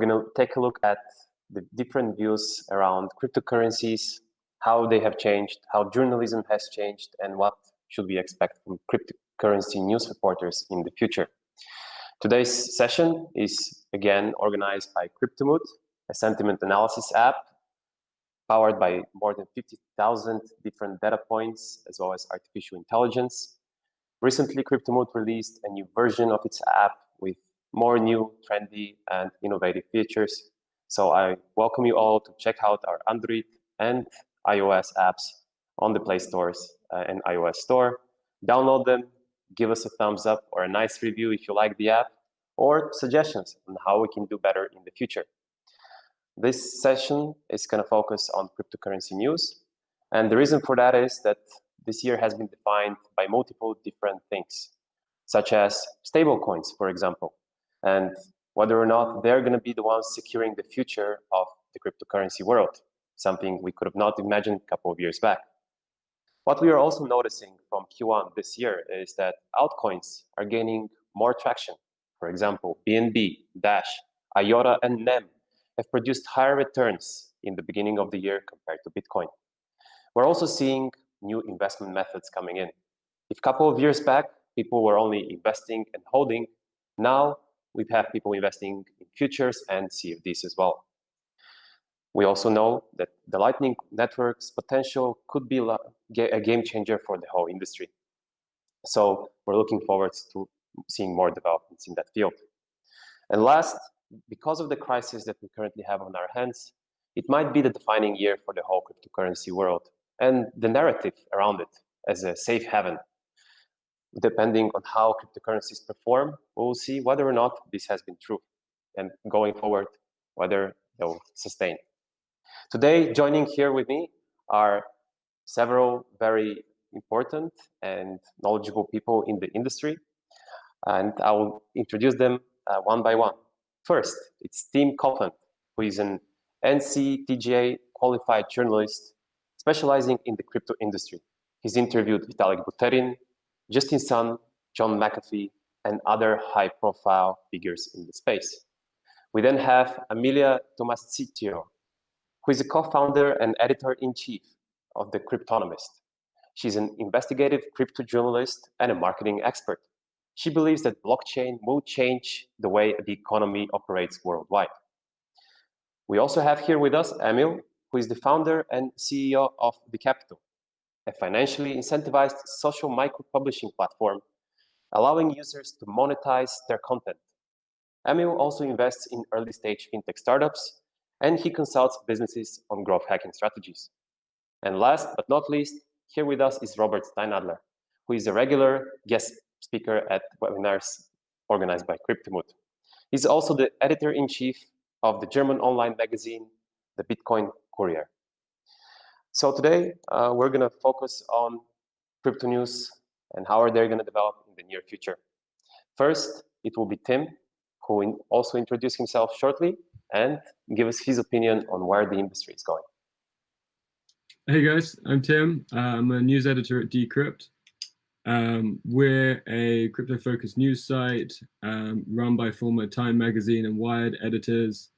We're going to take a look at the different views around cryptocurrencies, how they have changed, how journalism has changed, and what should we expect from cryptocurrency news reporters in the future. Today's session is again organized by Cryptonomist, a sentiment analysis app powered by more than 50,000 different data points, as well as artificial intelligence. Recently, Cryptonomist released a new version of its app with more new, trendy, and innovative features. So I welcome you all to check out our Android and iOS apps on the Play Stores and iOS Store. Download them, give us a thumbs up or a nice review if you like the app, or suggestions on how we can do better in the future. This session is going to focus on cryptocurrency news. And the reason for that is that this year has been defined by multiple different things, such as stablecoins, for example, and whether or not they're going to be the ones securing the future of the cryptocurrency world, something we could have not imagined a couple of years back. What we are also noticing from Q1 this year is that altcoins are gaining more traction. For example, BNB, Dash, IOTA, and NEM have produced higher returns in the beginning of the year compared to Bitcoin. We're also seeing new investment methods coming in. If a couple of years back, people were only investing and holding, now we have people investing in futures and CFDs as well. We also know that the Lightning Network's potential could be a game changer for the whole industry. So we're looking forward to seeing more developments in that field. And last, because of the crisis that we currently have on our hands, it might be the defining year for the whole cryptocurrency world and the narrative around it as a safe haven. Depending on how cryptocurrencies perform, we will see whether or not this has been true, and going forward, whether they'll sustain. Today, joining here with me are several very important and knowledgeable people in the industry, and I will introduce them one by one. First, it's Tim Copeland, who is an NCTGA qualified journalist specializing in the crypto industry. He's interviewed Vitalik Buterin, Justin Sun, John McAfee, and other high-profile figures in the space. We then have Amelia Tomasicchio, who is a co-founder and editor-in-chief of the Cryptonomist. She's an investigative crypto journalist and a marketing expert. She believes that blockchain will change the way the economy operates worldwide. We also have here with us Emil, who is the founder and CEO of Decrypt, a financially incentivized social micro-publishing platform allowing users to monetize their content. Emil also invests in early-stage fintech startups, and he consults businesses on growth hacking strategies. And last but not least, here with us is Robert Steinadler, who is a regular guest speaker at webinars organized by Cryptonomist. He's also the editor-in-chief of the German online magazine, the Bitcoin Kurier. So today, we're going to focus on crypto news and how are they going to develop in the near future. First, it will be Tim, who will also introduce himself shortly and give us his opinion on where the industry is going. Hey guys, I'm Tim. I'm a news editor at Decrypt. We're a crypto-focused news site run by former Time Magazine and Wired editors.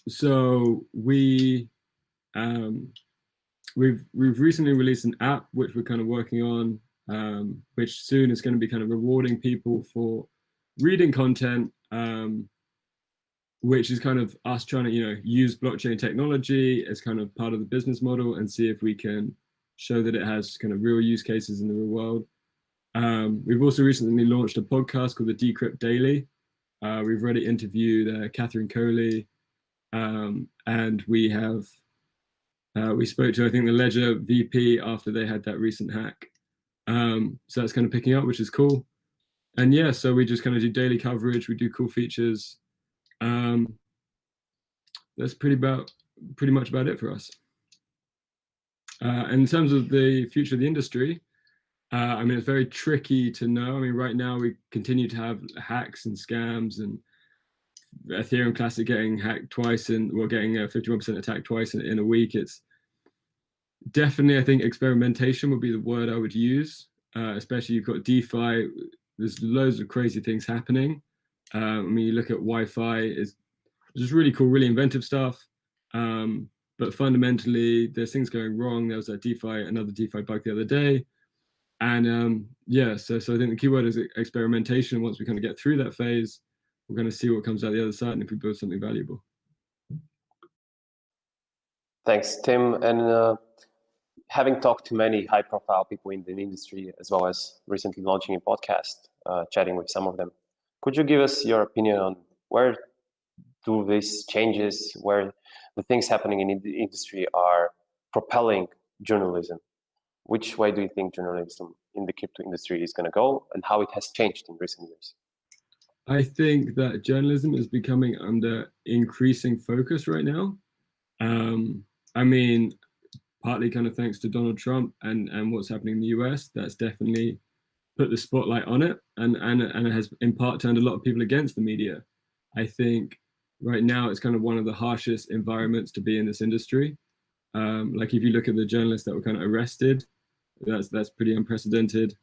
So we've recently released an app which we're kind of working on, which soon is going to be kind of rewarding people for reading content, which is kind of us trying to use blockchain technology as kind of part of the business model and see if we can show that it has kind of real use cases in the real world. We've also recently launched a podcast called the Decrypt Daily. We've already interviewed Catherine Coley, and we spoke to, I think, the Ledger VP after they had that recent hack. So that's kind of picking up, which is cool. And yeah, so we just kind of do daily coverage. We do cool features. That's pretty much about it for us. In terms of the future of the industry, I mean, it's very tricky to know. I mean, right now we continue to have hacks and scams, and Ethereum Classic getting hacked twice, and we're getting a 51% attack twice in a week. It's definitely, I think, experimentation would be the word I would use. Especially you've got DeFi. There's loads of crazy things happening. I mean, you look at Wi-Fi, it's just really cool, really inventive stuff. But fundamentally, there's things going wrong. There was another DeFi bug the other day. And yeah, so I think the keyword is experimentation. Once we kind of get through that phase, we're going to see what comes out the other side and if we build something valuable. Thanks, Tim. And having talked to many high-profile people in the industry, as well as recently launching a podcast, chatting with some of them, could you give us your opinion on where do these changes, where the things happening in the industry are propelling journalism? Which way do you think journalism in the crypto industry is going to go, and how it has changed in recent years? I think that journalism is becoming under increasing focus right now. I mean, partly kind of thanks to Donald Trump and what's happening in the US, that's definitely put the spotlight on it, and it has in part turned a lot of people against the media. I think right now it's kind of one of the harshest environments to be in this industry. Like if you look at the journalists that were kind of arrested, that's pretty unprecedented.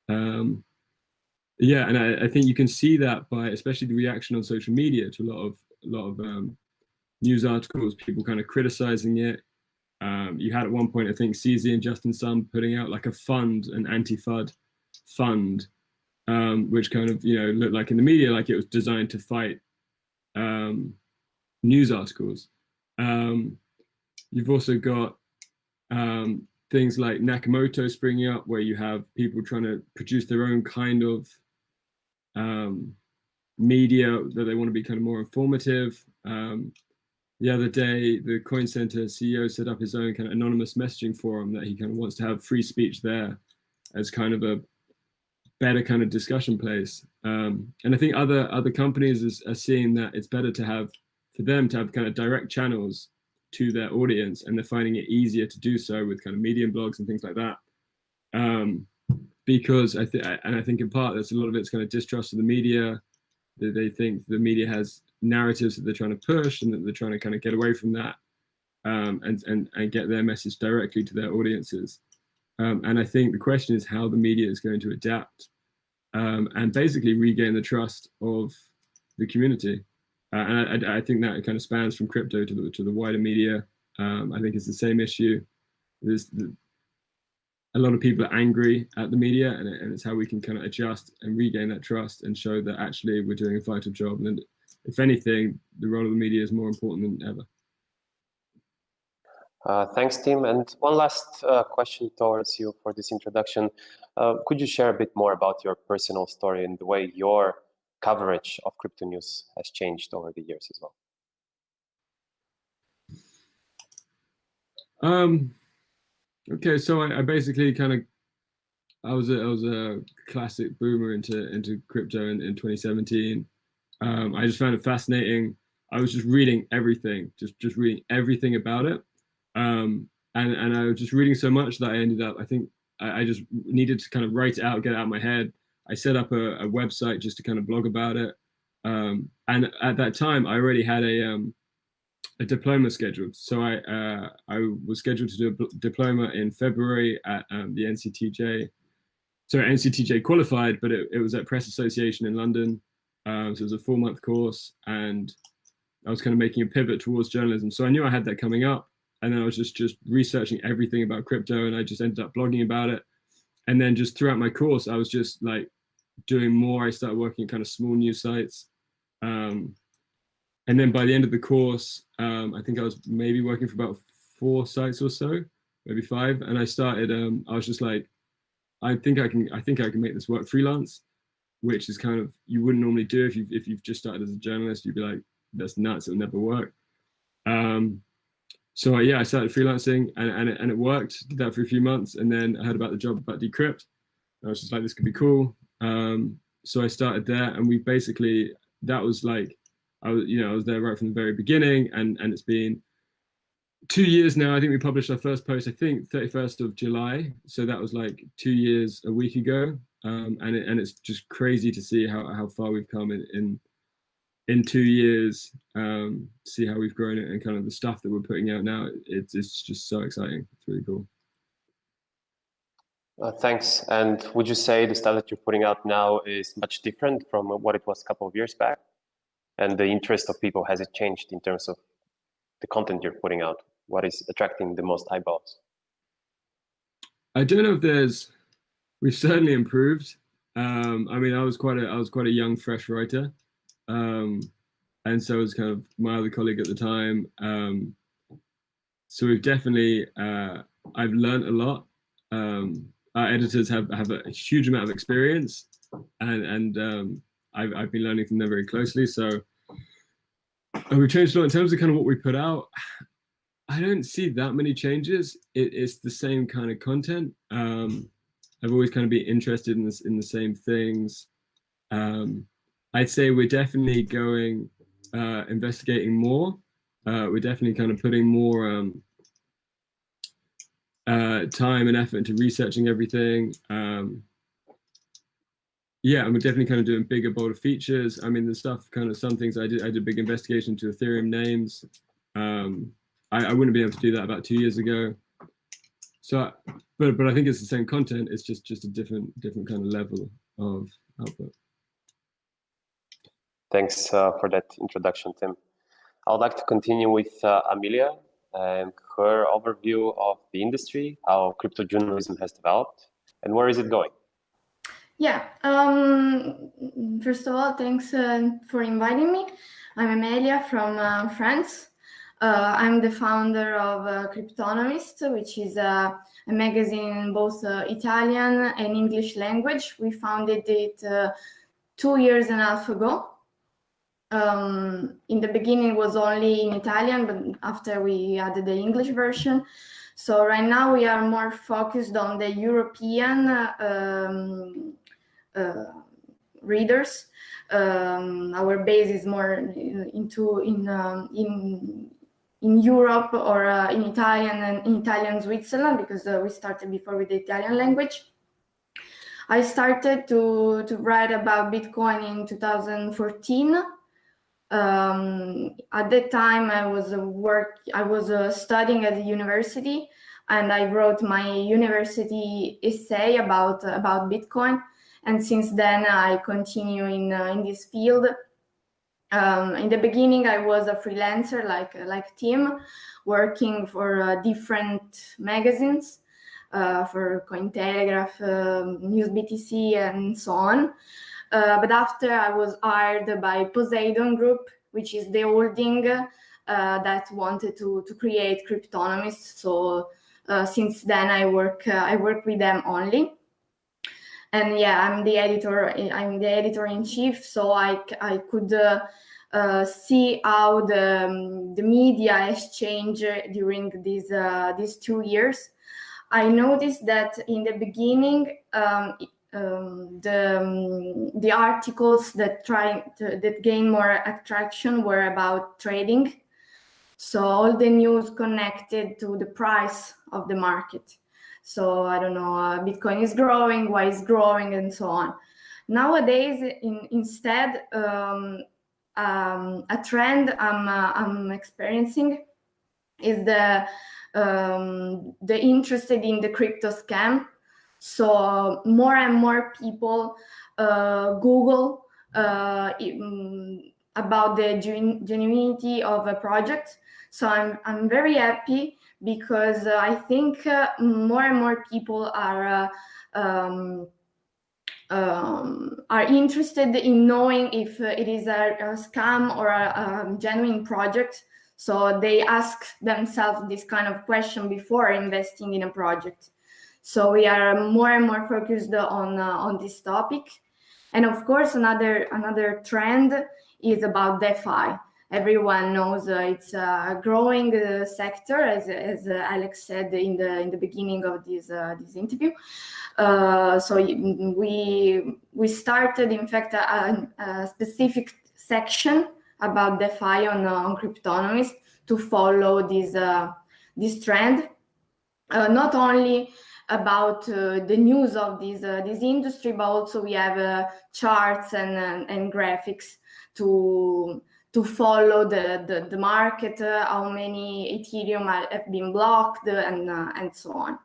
Yeah, and I think you can see that by especially the reaction on social media to a lot of news articles, people kind of criticizing it. You had at one point, I think, CZ and Justin Sun putting out like a fund, an anti-FUD fund, which kind of looked like in the media like it was designed to fight news articles. You've also got things like Nakamoto springing up, where you have people trying to produce their own kind of media that they want to be kind of more informative. The other day, the Coin Center CEO set up his own kind of anonymous messaging forum that he kind of wants to have free speech there as kind of a better kind of discussion place. And I think other companies are seeing that it's better for them to have kind of direct channels to their audience, and they're finding it easier to do so with kind of Medium blogs and things like that. Because I think in part that's a lot of it's kind of distrust of the media. They think the media has narratives that they're trying to push, and that they're trying to kind of get away from that, and get their message directly to their audiences. And I think the question is how the media is going to adapt, and basically regain the trust of the community. And I think that it kind of spans from crypto to the wider media. I think it's the same issue. A lot of people are angry at the media, and it's how we can kind of adjust and regain that trust and show that actually we're doing a vital job. And if anything, the role of the media is more important than ever. Thanks, Tim. And one last question towards you for this introduction. Could you share a bit more about your personal story and the way your coverage of crypto news has changed over the years as well? Okay, so I basically I was a classic boomer into crypto in 2017. I just found it fascinating. I was just reading everything, just reading everything about it. And I was just reading so much that I ended up, I think I just needed to kind of write it out, get it out of my head. I set up a website just to kind of blog about it. And at that time, I already had a diploma scheduled. So I was scheduled to do a diploma in February at the NCTJ. So NCTJ qualified, but it was at Press Association in London. So it was a 4-month course, and I was kind of making a pivot towards journalism. So I knew I had that coming up. And then I was just researching everything about crypto, and I just ended up blogging about it. And then just throughout my course, I was just like doing more. I started working at kind of small news sites. And then by the end of the course, I think I was maybe working for about 4 sites or so, maybe 5. And I started, I was just like, I think I can make this work freelance, which is kind of, you wouldn't normally do if you've just started as a journalist. You'd be like, that's nuts, it'll never work. So yeah, I started freelancing, and it worked. Did that for a few months, and then I heard about the job about Decrypt. I was just like, this could be cool. So I started there, and we basically, that was like, I was there right from the very beginning, and it's been 2 years now. I think we published our first post, I think 31st of July. So that was like 2 years a week ago, and it's just crazy to see how far we've come in 2 years, see how we've grown it, and kind of the stuff that we're putting out now. It's just so exciting. It's really cool. Thanks. And would you say the stuff that you're putting out now is much different from what it was a couple of years back? And the interest of people, has it changed in terms of the content you're putting out? What is attracting the most eyeballs? I don't know if we've certainly improved. I mean, I was quite a young, fresh writer. And so was kind of my other colleague at the time. So we've definitely, I've learned a lot. Our editors have a huge amount of experience, and I've been learning from them very closely. So we've changed a lot in terms of kind of what we put out. I don't see that many changes. It's the same kind of content. I've always kind of been interested in the same things. I'd say we're definitely going investigating more. We're definitely kind of putting more time and effort into researching everything. Yeah, and we're definitely kind of doing bigger, bolder features. I mean, the stuff, kind of some things I did a big investigation into Ethereum names. I wouldn't be able to do that about 2 years ago. So, but I think it's the same content. It's just a different kind of level of output. Thanks for that introduction, Tim. I would like to continue with Amelia and her overview of the industry, how crypto journalism has developed, and where is it going? Yeah, first of all, thanks for inviting me. I'm Amelia from France. I'm the founder of Cryptonomist, which is a magazine in both Italian and English language. We founded it 2.5 years ago. In the beginning, it was only in Italian, but after we added the English version. So right now we are more focused on the European readers. Our base is more in Europe or in Italian and in Italian Switzerland, because we started before with the Italian language. I started to write about Bitcoin in 2014. At that time, I was studying at the university, and I wrote my university essay about Bitcoin. And since then, I continue in this field. In the beginning, I was a freelancer, like Tim, working for different magazines, for Cointelegraph, NewsBTC, and so on. But after, I was hired by Poseidon Group, which is the holding that wanted to create Cryptonomist. So since then, I work with them only. And yeah, I'm the editor in chief, so I could see how the media has changed during these 2 years. I noticed that in the beginning, the articles that gain more attraction were about trading. So all the news connected to the price of the market. So I don't know, Bitcoin is growing, why it's growing, and so on. Nowadays, instead, a trend I'm experiencing is the interested in the crypto scam. So more and more people Google about the genuinity of a project. So I'm very happy, because I think more and more people are interested in knowing if it is a scam or a genuine project. So they ask themselves this kind of question before investing in a project. So we are more and more focused on this topic. And of course, another trend is about DeFi. Everyone knows it's a growing sector, as Alex said in the beginning of this interview. So we started, in fact, a specific section about DeFi on Cryptonomist to follow this trend. Not only about the news of this industry, but also we have charts and graphics to follow the market, how many Ethereum have been blocked, and so on.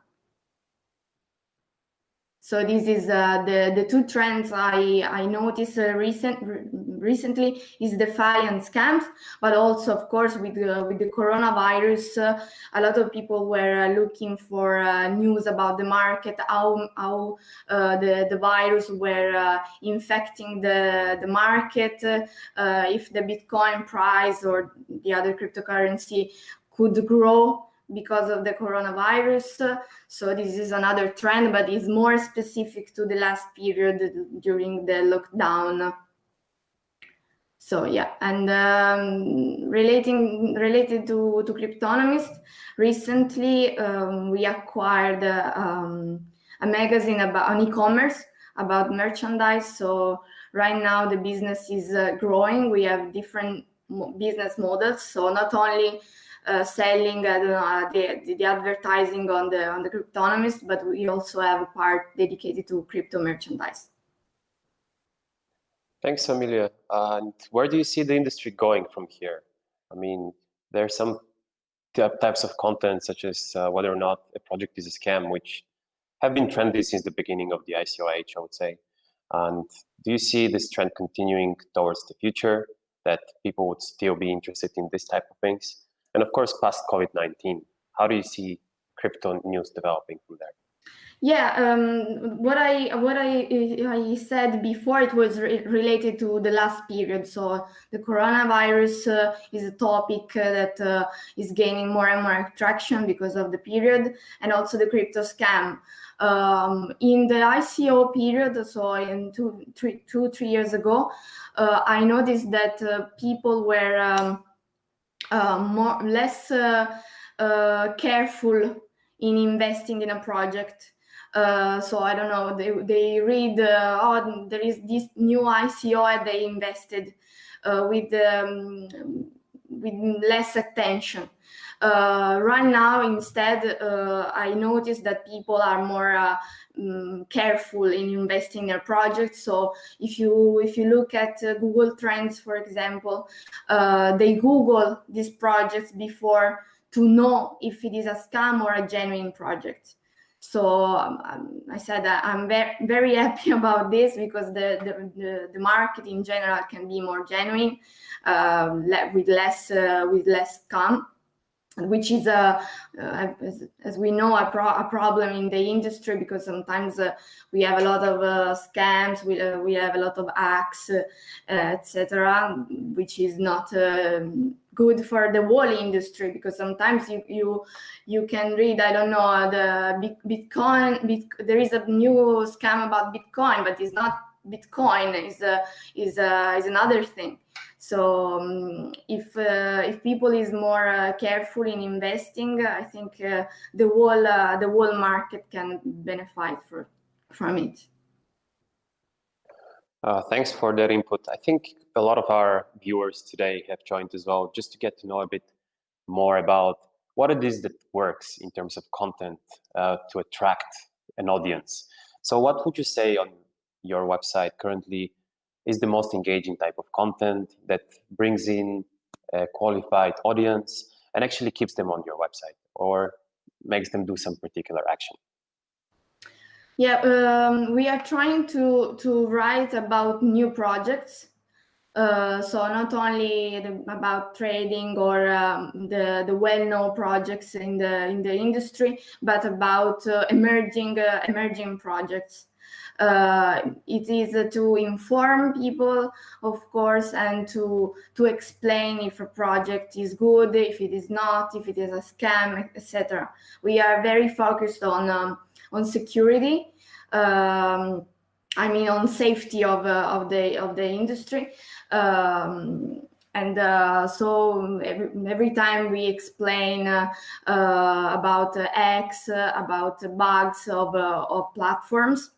So this is the two trends I noticed recently is the FI and scams, but also of course with the coronavirus, a lot of people were looking for news about the market, how the virus were infecting the market, if the Bitcoin price or the other cryptocurrency could grow because of the coronavirus. So this is another trend, but it's more specific to the last period during the lockdown. So yeah, and related to Cryptonomist, recently we acquired a magazine on e-commerce about merchandise. So right now the business is growing. We have different business models. So not only selling the advertising on the Cryptonomist, but we also have a part dedicated to crypto merchandise. Thanks, Amelia. And where do you see the industry going from here? I mean, there are some types of content, such as whether or not a project is a scam, which have been trendy since the beginning of the ICO age, I would say. And do you see this trend continuing towards the future, that people would still be interested in this type of things? And of course, past COVID-19, how do you see crypto news developing from there? Yeah, what I said before, it was related to the last period. So the coronavirus is a topic that is gaining more and more traction because of the period, and also the crypto scam. In the ICO period, so in 3 years ago, I noticed that people were less careful in investing in a project. So I don't know, they read, oh, there is this new ICO, and they invested with less attention. Right now, instead, I noticed that people are more careful in investing in their projects. So if you look at Google Trends, for example, they Google these projects before to know if it is a scam or a genuine project. So I said that I'm very happy about this, because the market in general can be more genuine, with less scam, which is as we know a problem in the industry, because sometimes we have a lot of scams, we have a lot of hacks, etc., which is not good for the whole industry, because sometimes you can read, I don't know, the Bitcoin. There is a new scam about Bitcoin, but it's not Bitcoin. Is another thing. So if people is more careful in investing, I think the whole market can benefit from it. Thanks for that input. I think a lot of our viewers today have joined as well, just to get to know a bit more about what it is that works in terms of content to attract an audience. So what would you say on your website currently is the most engaging type of content that brings in a qualified audience and actually keeps them on your website, or makes them do some particular action? Yeah, we are trying to write about new projects. So not only about trading or the well-known projects in the industry, but about emerging projects. It is to inform people, of course, and to explain if a project is good, if it is not, if it is a scam, etc. We are very focused on security. I mean, on safety of the industry. And so every time we explain about X, about bugs of platforms,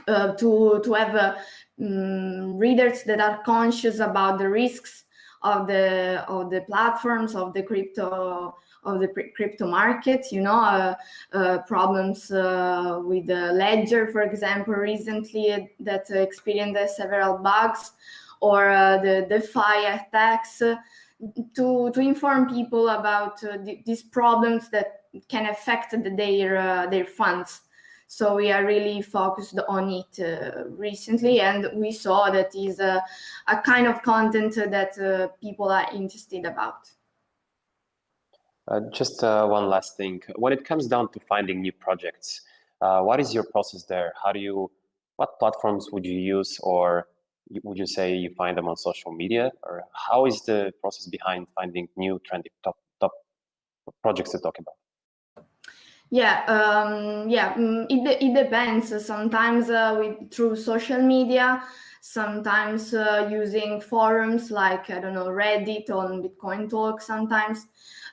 to have readers that are conscious about the risks of the platforms, of the crypto market, problems with the ledger, for example, recently that experienced several bugs, or the DeFi attacks, to inform people about these problems that can affect their funds. So we are really focused on it recently, and we saw that is a kind of content that people are interested about. Just one last thing. When it comes down to finding new projects, what is your process there? What platforms would you use, or would you say you find them on social media, or how is the process behind finding new trendy top projects to talk about? It depends. Sometimes through social media, sometimes using forums like, I don't know, Reddit on Bitcoin Talk sometimes,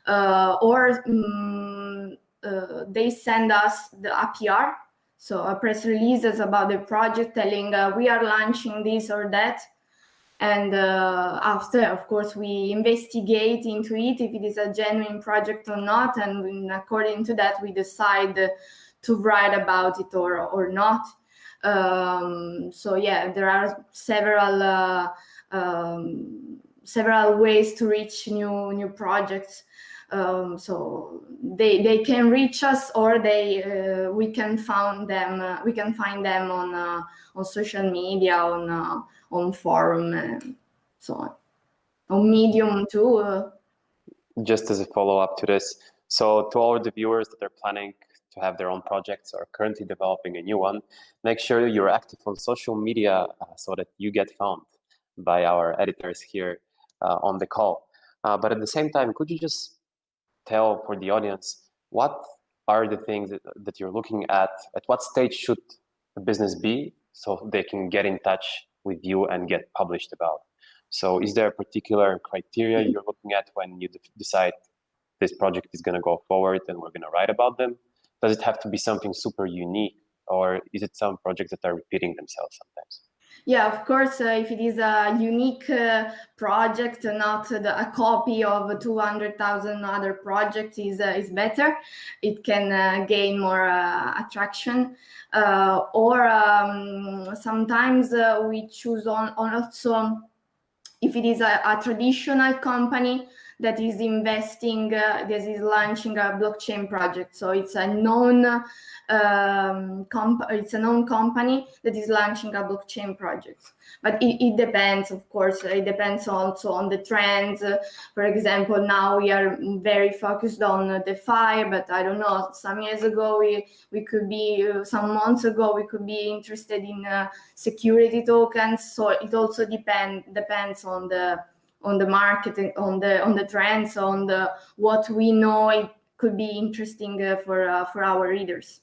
or they send us a PR, so a press releases about the project telling we are launching this or that. And after, of course, we investigate into it if it is a genuine project or not, and according to that, we decide to write about it or not. So yeah, there are several ways to reach new projects. So they can reach us, or we can find them on social media, on forum, and so on Medium too. Just as a follow-up to this, so to all the viewers that are planning to have their own projects or currently developing a new one, make sure you're active on social media so that you get found by our editors here on the call. But at the same time, could you just tell for the audience what are the things that you're looking at what stage should the business be so they can get in touch with you and get published about? So is there a particular criteria you're looking at when you decide this project is going to go forward and we're going to write about them? Does it have to be something super unique, or is it some projects that are repeating themselves sometimes? Yeah, of course, if it is a unique project, not a copy of 200,000 other projects, is better. It can gain more attraction. Or sometimes we choose on also if it is a traditional company that is investing, that is launching a blockchain project. So it's a known company that is launching a blockchain project. But it depends, of course. It depends also on the trends. For example, now we are very focused on DeFi, but I don't know, some years ago we could be, some months ago we could be interested in security tokens. So it also depends on the market, on the trends, on what we know it could be interesting for our readers.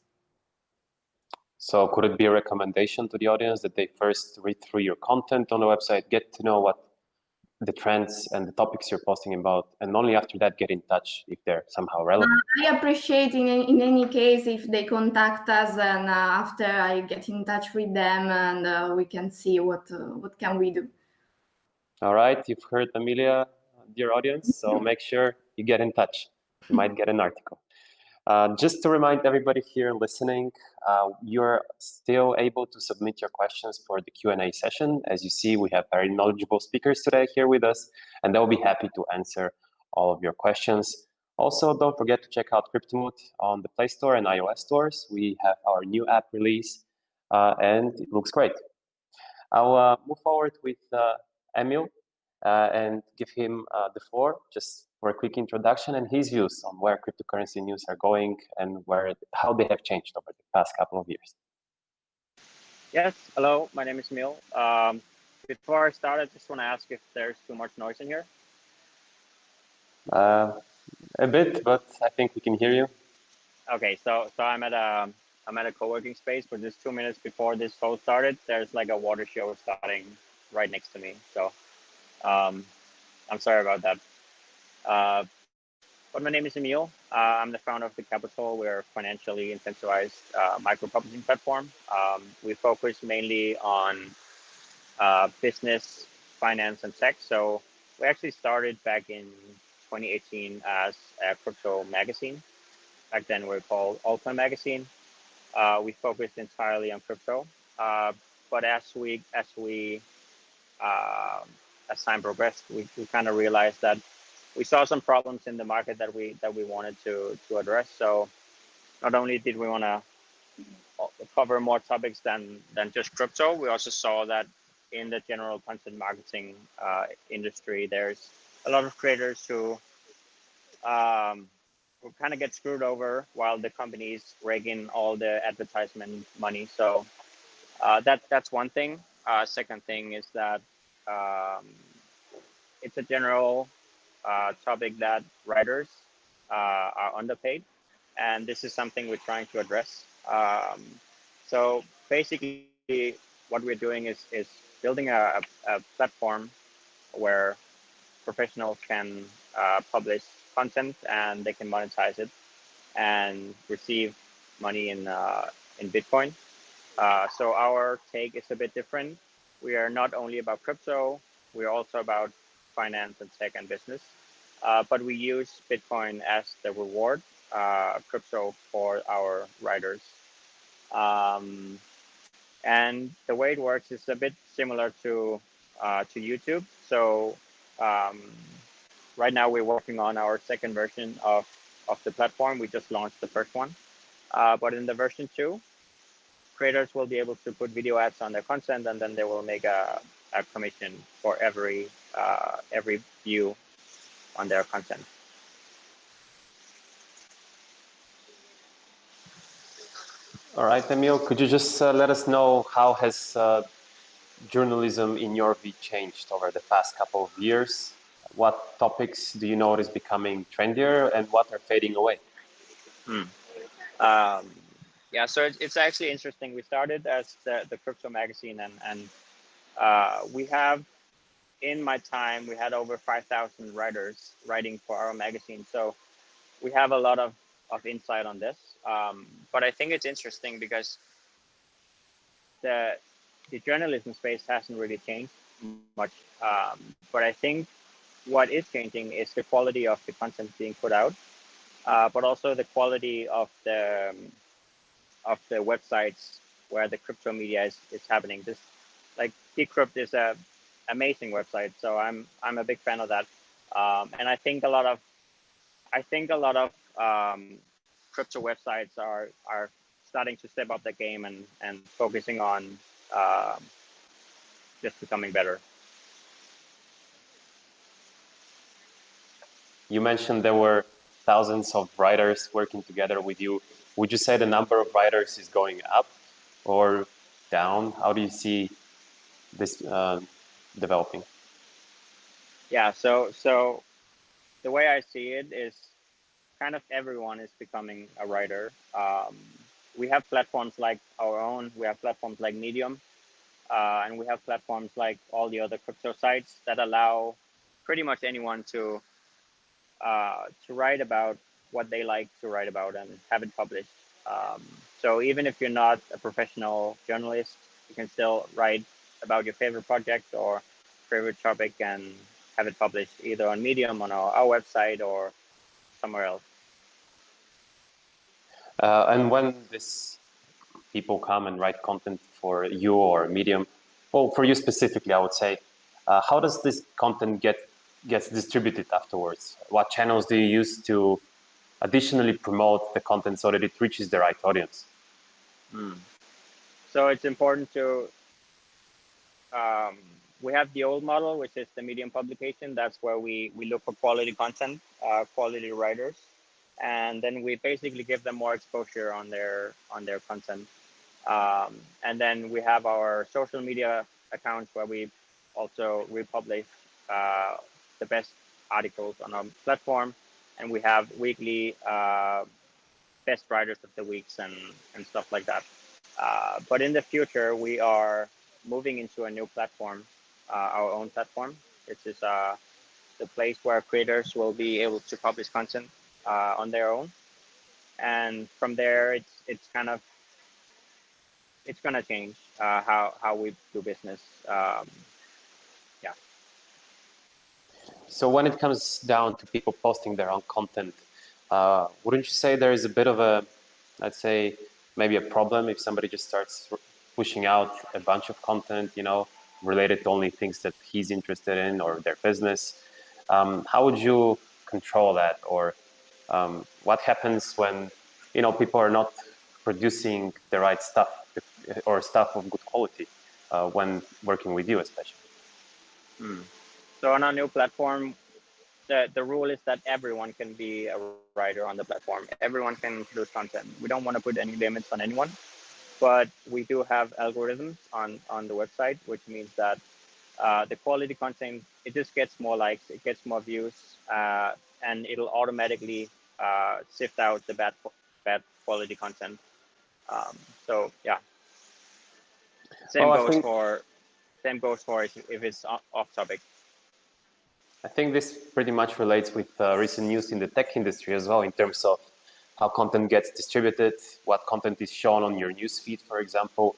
So could it be a recommendation to the audience that they first read through your content on the website, get to know what the trends and the topics you're posting about, and only after that get in touch if they're somehow relevant? I appreciate in any case if they contact us, and after I get in touch with them, and we can see what can we do. All right, you've heard Amelia, dear audience, so make sure you get in touch. You might get an article. Just to remind everybody here listening, you're still able to submit your questions for the Q&A session. As you see, we have very knowledgeable speakers today here with us, and they'll be happy to answer all of your questions. Also, don't forget to check out Cryptomood on the Play Store and iOS stores. We have our new app release, and it looks great. I'll move forward with Emil and give him the floor just for a quick introduction and his views on where cryptocurrency news are going and how they have changed over the past couple of years. Yes, hello, my name is Emil. Before I start, I just want to ask if there's too much noise in here. A bit, but I think we can hear you. Okay, so I'm at a co-working space, but just 2 minutes before this show started, there's like a water show starting right next to me. So I'm sorry about that. But my name is Emil. I'm the founder of The Capital. We're a financially incentivized micro-publishing platform. We focus mainly on business, finance, and tech. So we actually started back in 2018 as a crypto magazine. Back then we were called Altcoin Magazine. We focused entirely on crypto. But as time progressed, we kind of realized that we saw some problems in the market that we wanted to address. So not only did we want to cover more topics than just crypto. We also saw that in the general content marketing industry, there's a lot of creators who kind of get screwed over while the companies rake in all the advertisement money. So that's one thing. Second thing is that it's a general topic that writers are underpaid, and this is something we're trying to address. So basically, what we're doing is building a platform where professionals can publish content and they can monetize it and receive money in Bitcoin. So our take is a bit different. We are not only about crypto, we are also about finance and tech and business. But we use Bitcoin as the reward, crypto for our writers. And the way it works is a bit similar to YouTube. So right now we're working on our second version of the platform. We just launched the first one. But in the version 2, creators will be able to put video ads on their content, and then they will make a commission for every view on their content. All right, Emil, could you just let us know how has journalism in your view changed over the past couple of years? What topics do you notice becoming trendier and what are fading away? Yeah, so it's actually interesting. We started as the crypto magazine, and we have, in my time, we had over 5,000 writers writing for our magazine. So we have a lot of insight on this. But I think it's interesting because the journalism space hasn't really changed much. But I think what is changing is the quality of the content being put out, but also the quality of the websites where the crypto media is happening. This, like, Decrypt is a amazing website, so I'm a big fan of that. And I think a lot of crypto websites are starting to step up the game and focusing on just becoming better. You mentioned there were thousands of writers working together with you. Would you say the number of writers is going up or down? How do you see this developing? Yeah, so the way I see it is kind of everyone is becoming a writer. We have platforms like our own, we have platforms like Medium, and we have platforms like all the other crypto sites that allow pretty much anyone to write about what they like to write about and have it published. So even if you're not a professional journalist, you can still write about your favorite project or favorite topic and have it published either on Medium, on our website, or somewhere else. And when this people come and write content for you or Medium, well, for you specifically, I would say, how does this content gets distributed afterwards? What channels do you use to additionally promote the content so that it reaches the right audience? So it's important to, we have the old model, which is the Medium publication. That's where we look for quality content, quality writers, and then we basically give them more exposure on their content. And then we have our social media accounts where we also republish the best articles on our platform, and we have weekly best writers of the weeks and stuff like that. But in the future, we are moving into a new platform, our own platform. It is the place where creators will be able to publish content on their own, and from there, it's gonna change how we do business. Yeah. So when it comes down to people posting their own content, wouldn't you say there is a bit of a, let's say, maybe a problem if somebody just starts pushing out a bunch of content, related to only things that he's interested in or their business? How would you control that? Or what happens when, people are not producing the right stuff or stuff of good quality when working with you, especially? So on our new platform, the rule is that everyone can be a writer on the platform. Everyone can produce content. We don't want to put any limits on anyone, but we do have algorithms on the website, which means that the quality content, it just gets more likes, it gets more views, and it'll automatically sift out the bad quality content. So yeah, same goes for if it's off topic. I think this pretty much relates with recent news in the tech industry as well, in terms of how content gets distributed, what content is shown on your newsfeed, for example.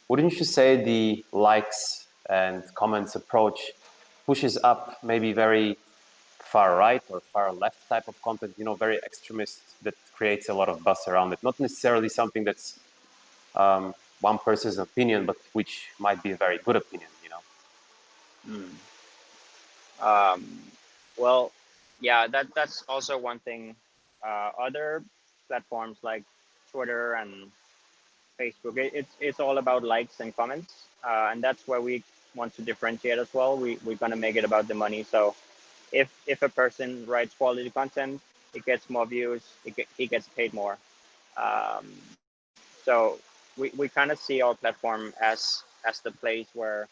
Wouldn't you say the likes and comments approach pushes up maybe very far right or far left type of content, very extremist, that creates a lot of buzz around it? Not necessarily something that's one person's opinion, but which might be a very good opinion, Well, yeah, that's also one thing. Other platforms like Twitter and Facebook, it's all about likes and comments, and that's where we want to differentiate as well. We're gonna make it about the money. So if a person writes quality content, it gets more views, he gets paid more. So we kind of see our platform as the place where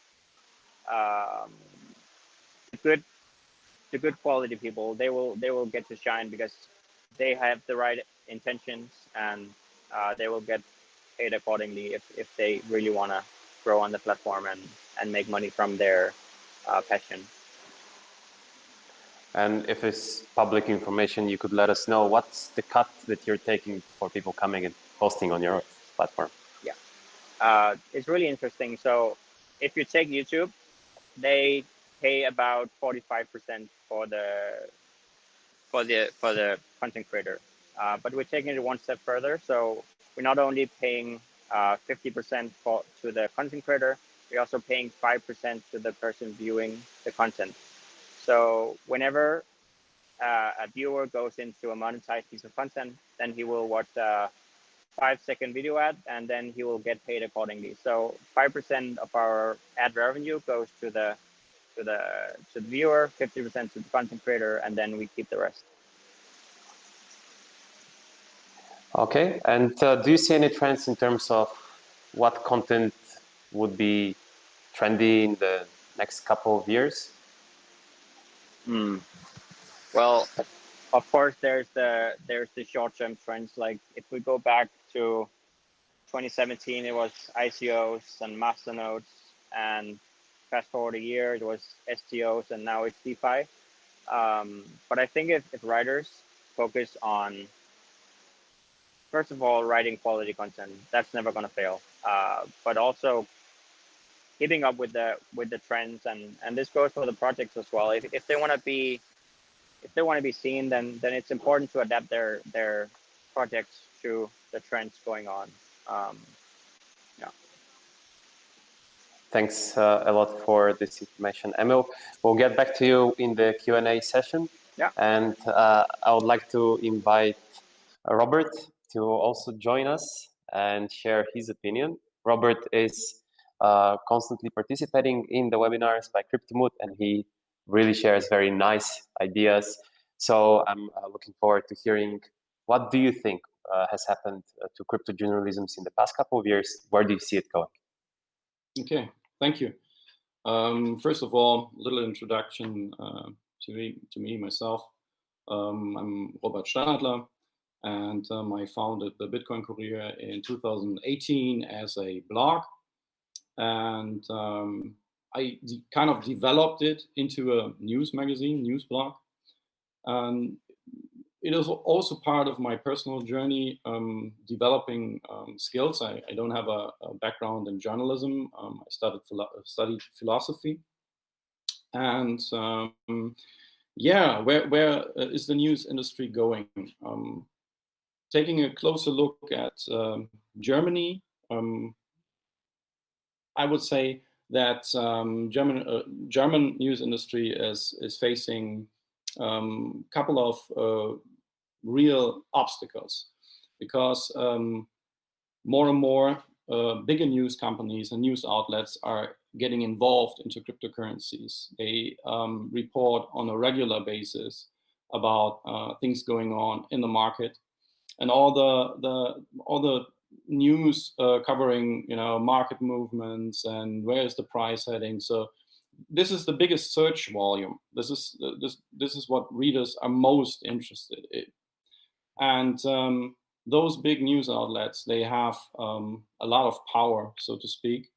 the good quality people, they will get to shine because they have the right intentions, and they will get paid accordingly if they really want to grow on the platform and make money from their passion. And if it's public information, you could let us know what's the cut that you're taking for people coming and posting on your platform. Yeah, it's really interesting. So if you take YouTube, they pay about 45% for the content creator, but we're taking it one step further. So we're not only paying 50% to the content creator, we're also paying 5% to the person viewing the content. So whenever a viewer goes into a monetized piece of content, then he will watch a 5-second video ad, and then he will get paid accordingly. So 5% of our ad revenue goes to the viewer, 50% to the content creator, and then we keep the rest. Okay, and do you see any trends in terms of what content would be trendy in the next couple of years? Well, of course, there's the short-term trends. Like if we go back to 2017, it was ICOs and masternodes, and fast forward a year, it was STOs, and now it's DeFi. But I think if writers focus on, first of all, writing quality content, that's never going to fail. But also keeping up with the trends, and this goes for the projects as well. If they want to be seen, then it's important to adapt their projects to the trends going on. Yeah. Thanks a lot for this information, Emil. We'll get back to you in the Q&A session. Yeah. And I would like to invite Robert to also join us and share his opinion. Robert is constantly participating in the webinars by Cryptonomist, and he really shares very nice ideas. So I'm looking forward to hearing, what do you think has happened to crypto journalism in the past couple of years? Where do you see it going? Okay, thank you. First of all, a little introduction to me myself. I'm Robert Steinadler, and I founded the Bitcoin Kurier in 2018 as a blog, and I kind of developed it into a news magazine, news blog. It is also part of my personal journey, developing skills. I don't have a background in journalism. I studied philosophy, and yeah, where is the news industry going? Taking a closer look at Germany, I would say that German news industry is facing couple of real obstacles. because more and more bigger news companies and news outlets are getting involved into cryptocurrencies. They report on a regular basis about things going on in the market, and all the news covering, you know, market movements and where is the price heading. So this is the biggest search volume. This is what readers are most interested in, and those big news outlets, they have a lot of power, so to speak,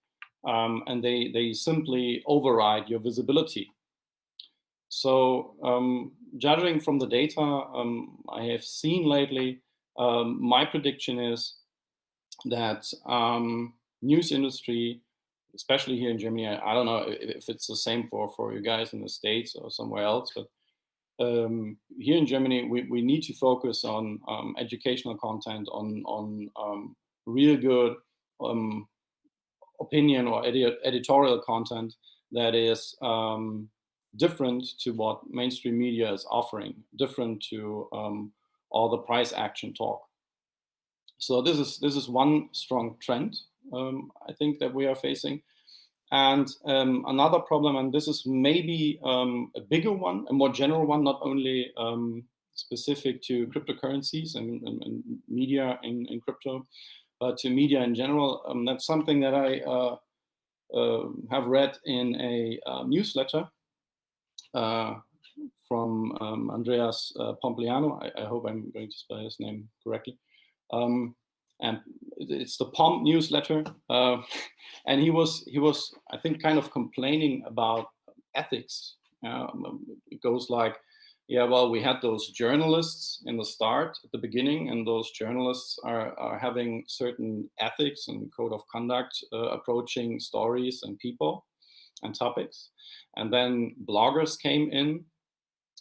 and they simply override your visibility. So judging from the data I have seen lately, my prediction is that news industry, especially here in Germany, I don't know if it's the same for you guys in the States or somewhere else, but here in Germany, we need to focus on educational content, on real good opinion or editorial content that is different to what mainstream media is offering, different to all the price action talk. So this is one strong trend I think that we are facing. And another problem, and this is maybe a bigger one, a more general one, not only specific to cryptocurrencies and media in crypto, but to media in general. That's something that I have read in a newsletter from Andreas Pompliano. I hope I'm going to spell his name correctly. And it's the POM newsletter, and he was I think kind of complaining about ethics. It goes like, yeah, well, we had those journalists in the start at the beginning, and those journalists are having certain ethics and code of conduct approaching stories and people and topics, and then bloggers came in.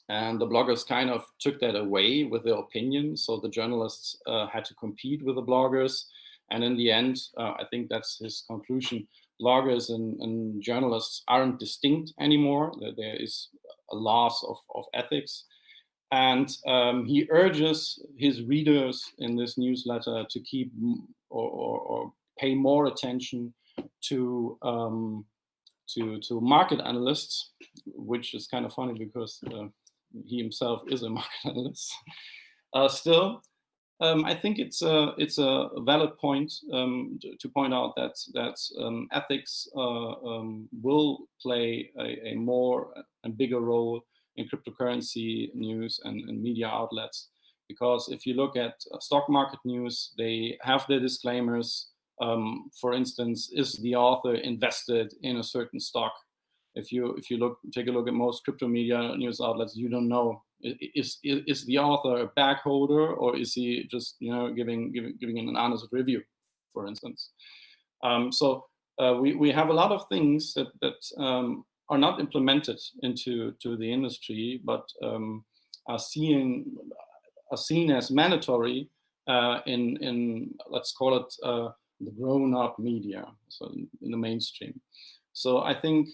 And the bloggers kind of took that away with their opinion. So the journalists had to compete with the bloggers. And in the end, I think that's his conclusion, bloggers and journalists aren't distinct anymore. There is a loss of ethics. And he urges his readers in this newsletter to keep or pay more attention to market analysts, which is kind of funny because he himself is a market analyst. Still, I think it's a valid point to point out that ethics will play a more and bigger role in cryptocurrency news and media outlets. Because if you look at stock market news, they have their disclaimers. For instance, is the author invested in a certain stock? If you take a look at most crypto media news outlets, you don't know, is the author a bag holder, or is he just giving an honest review, for instance. So we have a lot of things that are not implemented into the industry, but are seen as mandatory in let's call it the grown-up media, so in the mainstream. So I think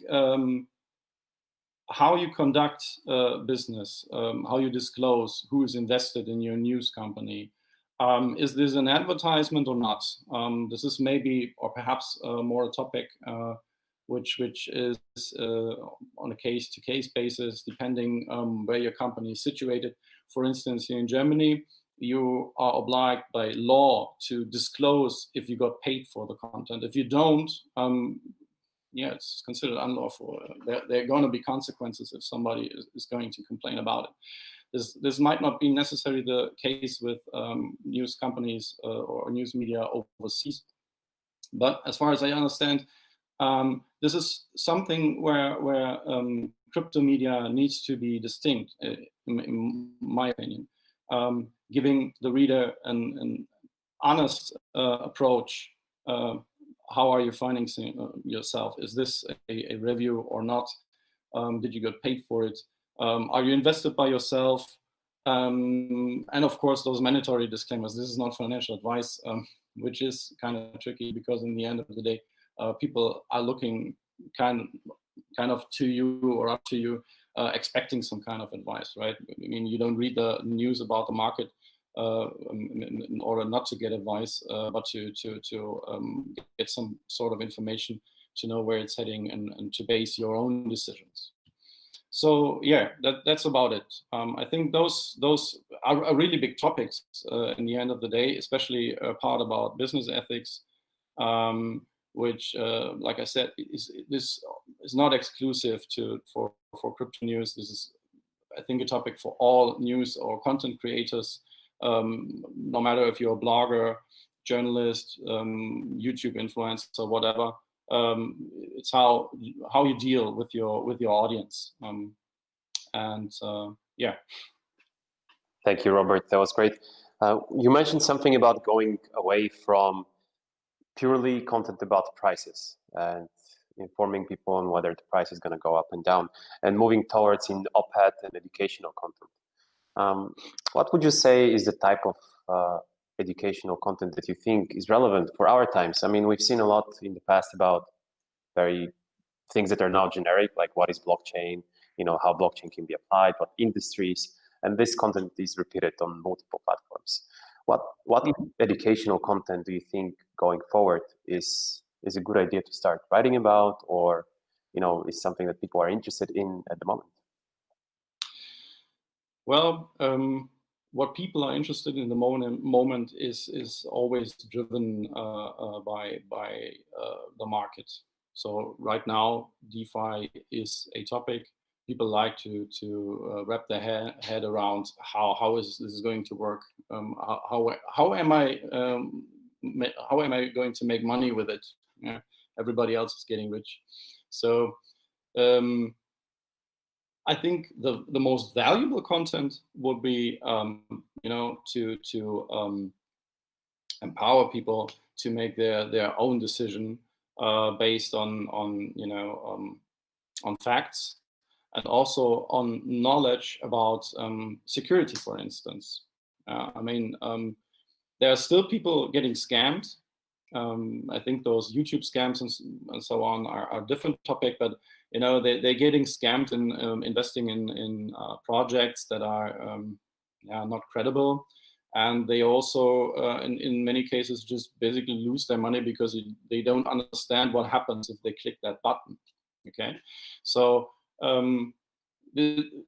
how you conduct business, how you disclose who is invested in your news company, is this an advertisement or not? This is maybe, or perhaps more a topic which is on a case-to-case basis, depending where your company is situated. For instance, here in Germany, you are obliged by law to disclose if you got paid for the content. If you don't, yeah, it's considered unlawful. There are going to be consequences if somebody is going to complain about it. This might not be necessarily the case with news companies or news media overseas. But as far as I understand, this is something where crypto media needs to be distinct, in my opinion, giving the reader an honest approach. How are you financing yourself? Is this a review or not? Did you get paid for it? Are you invested by yourself? And of course, those mandatory disclaimers. This is not financial advice, which is kind of tricky because in the end of the day, people are looking kind of to you or up to you, expecting some kind of advice, right? I mean, you don't read the news about the market in order not to get advice, but to get some sort of information to know where it's heading and to base your own decisions. So yeah, that's about it. I think those are really big topics in the end of the day, especially a part about business ethics, which, like I said, this is not exclusive for crypto news. This is, I think, a topic for all news or content creators, no matter if you're a blogger, journalist, YouTube influencer, whatever. It's how you deal with your audience, yeah. Thank you, Robert. That was great. You mentioned something about going away from purely content about prices and informing people on whether the price is going to go up and down, and moving towards in op-ed and educational content. What would you say is the type of educational content that you think is relevant for our times? I mean, we've seen a lot in the past about very things that are now generic, like what is blockchain, how blockchain can be applied, what industries, and this content is repeated on multiple platforms. What educational content do you think going forward is a good idea to start writing about, or is something that people are interested in at the moment? Well, what people are interested in the moment is always driven by the market. So right now, DeFi is a topic. People like to wrap their head around how is this going to work? How am I going to make money with it? Yeah, everybody else is getting rich. So I think the most valuable content would be to empower people to make their own decision based on facts, and also on knowledge about security, for instance. There are still people getting scammed. I think those YouTube scams and so on are a different topic, but they're getting scammed in investing in projects that are not credible, and they also in many cases just basically lose their money because they don't understand what happens if they click that button. Okay, so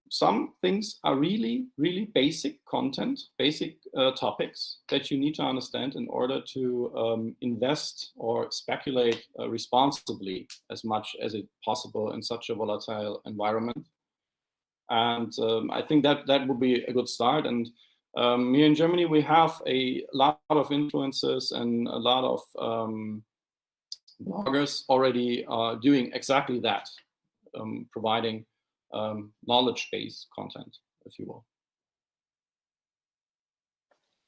some things are really, really basic content, basic topics that you need to understand in order to invest or speculate responsibly as much as it's possible in such a volatile environment. And I think that would be a good start. And here in Germany, we have a lot of influencers and a lot of bloggers already doing exactly that, providing knowledge-based content, if you will.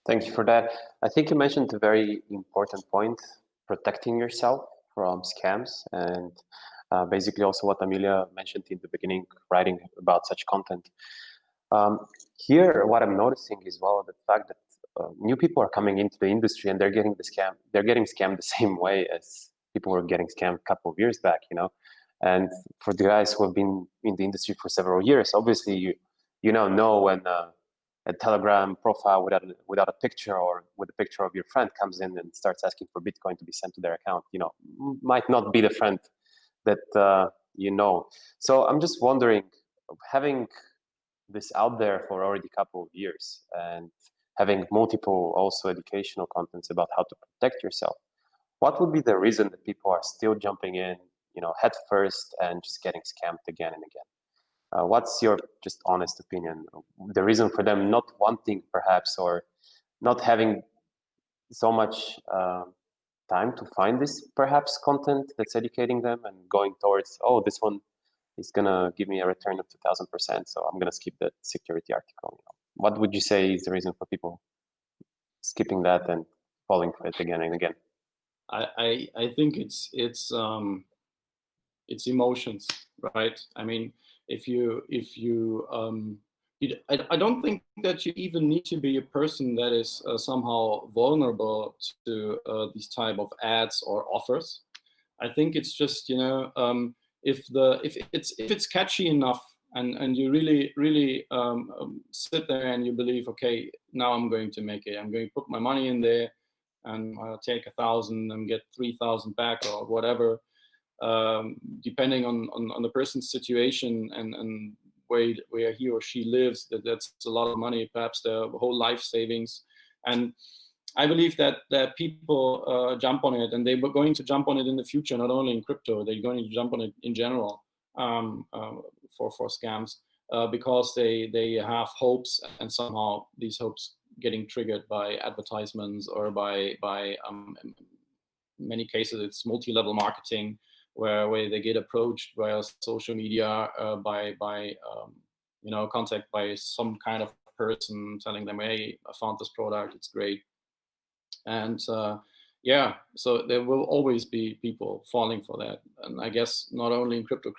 Thank you for that. I think you mentioned a very important point, protecting yourself from scams, and basically also what Amelia mentioned in the beginning, writing about such content. Here, what I'm noticing is, well, the fact that new people are coming into the industry and they're getting scammed the same way as people were getting scammed a couple of years back, And for the guys who have been in the industry for several years, obviously you now know when a Telegram profile without a picture or with a picture of your friend comes in and starts asking for Bitcoin to be sent to their account, might not be the friend that So I'm just wondering, having this out there for already a couple of years and having multiple also educational contents about how to protect yourself, what would be the reason that people are still jumping in head first and just getting scammed again and again? What's your just honest opinion? The reason for them not wanting perhaps, or not having so much time to find this perhaps content that's educating them and going towards, oh, this one is gonna give me a return of 2000%, so I'm gonna skip the security article. What would you say is the reason for people skipping that and falling for it again and again? I think it's emotions, right? I mean, I don't think that you even need to be a person that is somehow vulnerable to these type of ads or offers. I think it's just if it's catchy enough and you really sit there and you believe, okay, now I'm going to make it. I'm going to put my money in there, and I'll take 1,000 and get 3,000 back or whatever, depending on the person's situation and where he or she lives. That's a lot of money, perhaps their whole life savings. And I believe that people jump on it, and they were going to jump on it in the future, not only in crypto. They're going to jump on it in general for scams because they have hopes, and somehow these hopes getting triggered by advertisements or by in many cases it's multi-level marketing where they get approached via social media by contact by some kind of person telling them, hey, I found this product, it's great. And so there will always be people falling for that. And I guess not only in crypto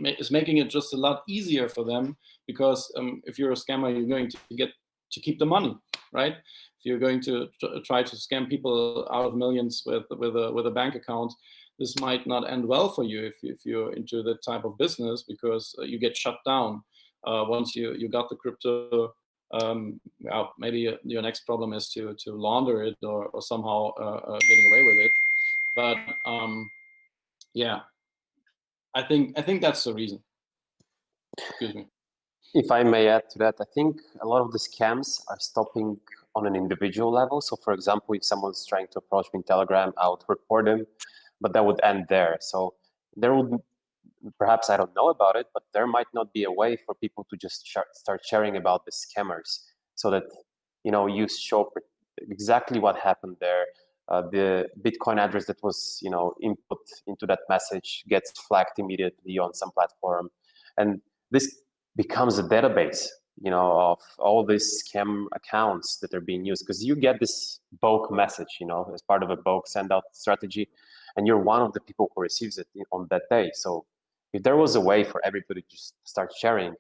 is making it just a lot easier for them, because if you're a scammer, you're going to get to keep the money, right? If you're going to try to scam people out of millions with a bank account, this might not end well for you if you're into that type of business, because you get shut down once you got the crypto. Maybe your next problem is to launder it or somehow getting away with it. But I think that's the reason. Excuse me. If I may add to that, I think a lot of the scams are stopping on an individual level. So for example, if someone's trying to approach me in Telegram, I would report them, but that would end there. So there would, perhaps I don't know about it, but there might not be a way for people to just start sharing about the scammers, so that you show exactly what happened there. The Bitcoin address that was input into that message gets flagged immediately on some platform, and this becomes a database of all these scam accounts that are being used, because you get this bulk message as part of a bulk send out strategy, and you're one of the people who receives it on that day. So if there was a way for everybody to just start sharing,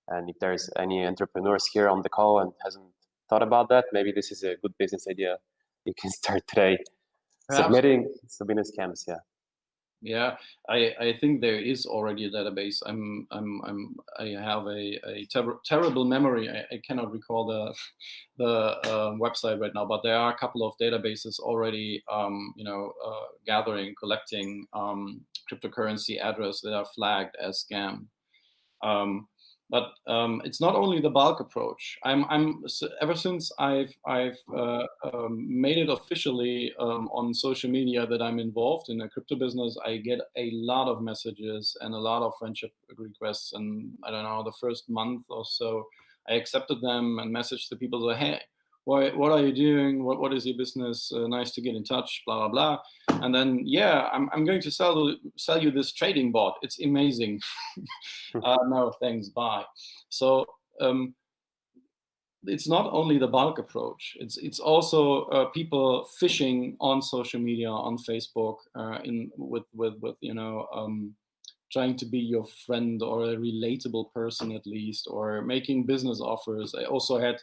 and if there's any entrepreneurs here on the call and hasn't thought about that, maybe this is a good business idea you can start today. Submitting scams. Yeah, I think there is already a database. I have a terrible memory. I cannot recall the website right now, but there are a couple of databases already, collecting cryptocurrency addresses that are flagged as scam. But it's not only the bulk approach. Ever since I've made it officially on social media that I'm involved in a crypto business, I get a lot of messages and a lot of friendship requests. And I don't know, the first month or so, I accepted them and messaged the people that, hey, what are you doing? What is your business? Nice to get in touch, blah, blah, blah. And then, I'm going to sell you this trading bot. It's amazing. No, thanks, bye. So it's not only the bulk approach. It's also people phishing on social media, on Facebook, trying to be your friend or a relatable person at least, or making business offers. I also had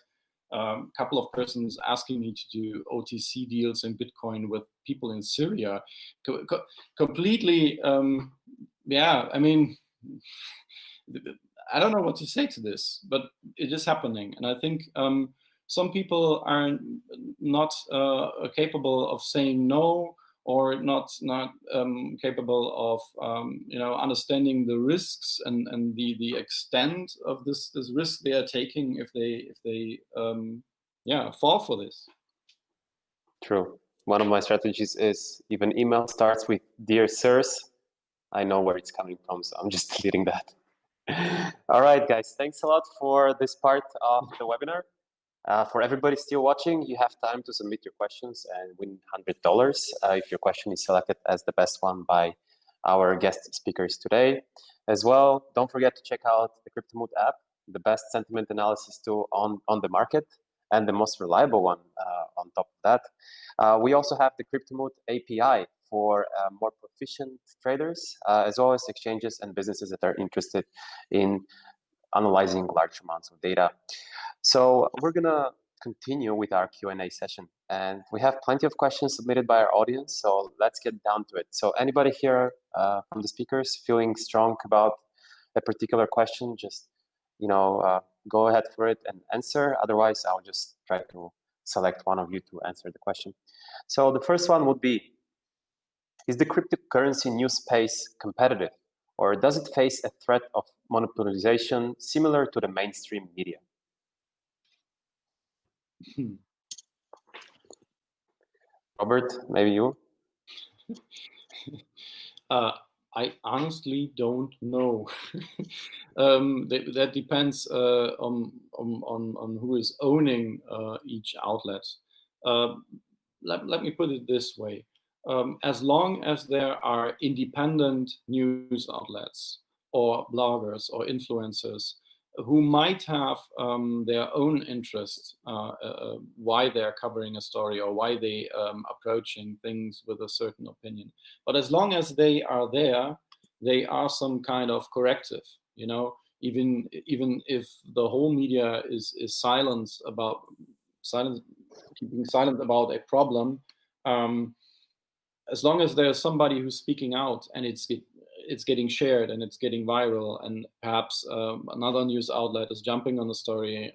a couple of persons asking me to do OTC deals in Bitcoin with people in Syria. Completely, I mean, I don't know what to say to this, but it is happening. And I think some people are not capable of saying no, or not capable of understanding the risks and the extent of this risk they are taking if they fall for this. True. One of my strategies is, if an email starts with "Dear Sirs," I know where it's coming from, so I'm just deleting that. All right, guys, thanks a lot for this part of the webinar. For everybody still watching, you have time to submit your questions and win $100 if your question is selected as the best one by our guest speakers today. As well, don't forget to check out the Cryptomood app, the best sentiment analysis tool on the market, and the most reliable one on top of that. We also have the Cryptomood API for more proficient traders, as well as exchanges and businesses that are interested in analyzing large amounts of data. So we're going to continue with our Q&A session. And we have plenty of questions submitted by our audience, so let's get down to it. So anybody here from the speakers feeling strong about a particular question, just go ahead for it and answer. Otherwise, I'll just try to select one of you to answer the question. So the first one would be, is the cryptocurrency news space competitive, or does it face a threat of monopolization similar to the mainstream media? Robert, maybe you? I honestly don't know. That depends on who is owning each outlet. Let me put it this way. As long as there are independent news outlets or bloggers or influencers who might have their own interest, why they're covering a story or why they approaching things with a certain opinion. But as long as they are there, they are some kind of corrective, even if the whole media is keeping silent about a problem, as long as there's somebody who's speaking out and it's getting shared and it's getting viral, and perhaps another news outlet is jumping on the story,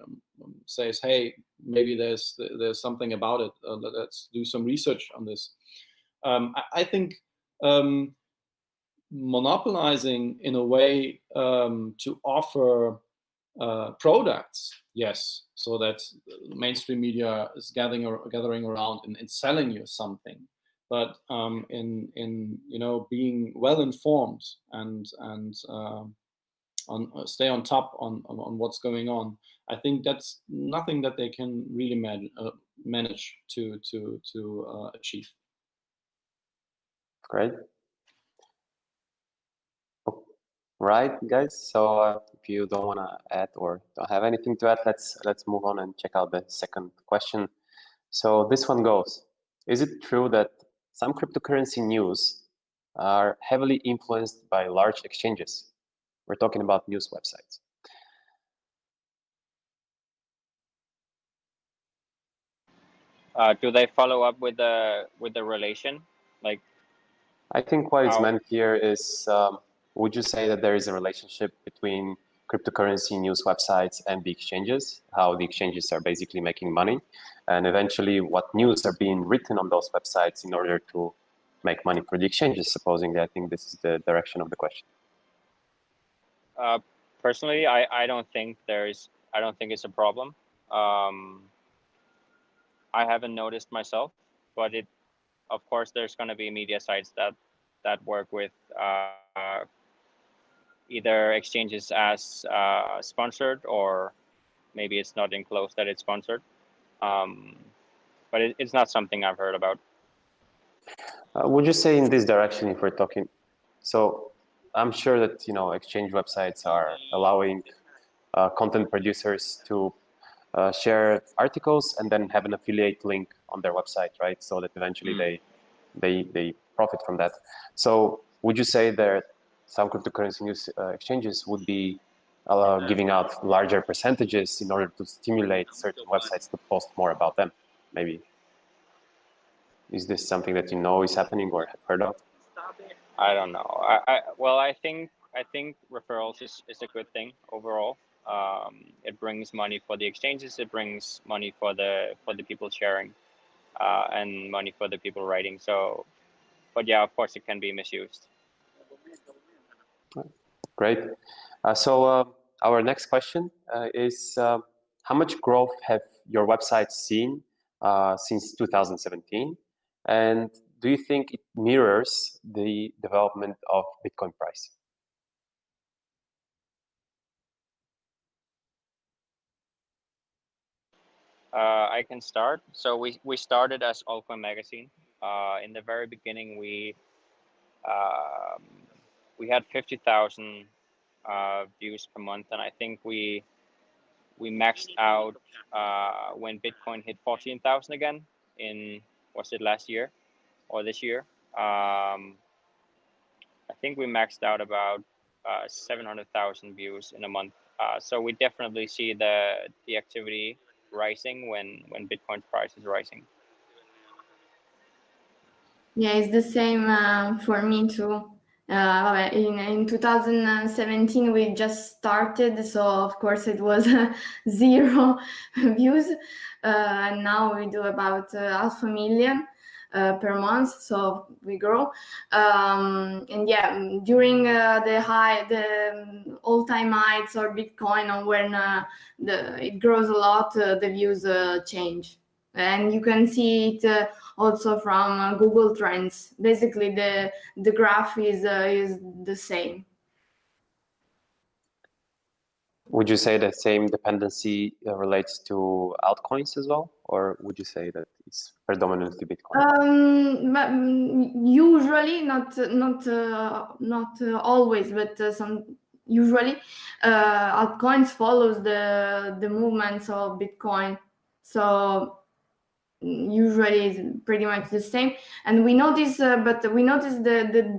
says, hey, maybe there's something about it, let's do some research on this. I think monopolizing in a way to offer products, yes, so that mainstream media is gathering around and selling you something. But in being well informed and stay on top on what's going on, I think that's nothing that they can really manage to achieve. Great. Right, guys. So if you don't want to add or don't have anything to add, let's move on and check out the second question. So this one goes: is it true that some cryptocurrency news are heavily influenced by large exchanges? We're talking about news websites. Do they follow up with the relation? Like, I think what is meant here is, would you say that there is a relationship between cryptocurrency news websites and the exchanges, how the exchanges are basically making money, and eventually what news are being written on those websites in order to make money for the exchanges, supposing I think this is the direction of the question. Personally, I don't think it's a problem. I haven't noticed myself, but of course there's going to be media sites that work with either exchanges as sponsored, or maybe it's not enclosed that it's sponsored. But it's not something I've heard about. Would you say in this direction, if we're talking, so I'm sure that exchange websites are allowing content producers to share articles and then have an affiliate link on their website, right? So that eventually they profit from that. So would you say that some cryptocurrency news exchanges would be giving out larger percentages in order to stimulate certain websites to post more about them? Maybe. Is this something that is happening or have heard of? I don't know. I think referrals is a good thing overall. It brings money for the exchanges. It brings money for the people sharing, and money for the people writing. So, but yeah, of course, it can be misused. Great. So our next question is: how much growth have your websites seen since 2017? And do you think it mirrors the development of Bitcoin price? I can start. So we started as Altcoin Magazine. In the very beginning, we had 50,000 views per month, and I think we maxed out when Bitcoin hit 14,000 again was it last year or this year? I think we maxed out about 700,000 views in a month. So we definitely see the activity rising when Bitcoin price is rising. Yeah, it's the same for me too. In 2017 we just started, so of course it was 0 views, and now we do about 500,000 per month, so we grow. And yeah, during the all-time heights or Bitcoin, or when it grows a lot, the views change. And you can see it also from Google Trends. Basically, the graph is the same. Would you say the same dependency relates to altcoins as well, or would you say that it's predominantly Bitcoin? But usually, not always, but usually altcoins follows the movements of Bitcoin. So usually it's pretty much the same. And we notice, the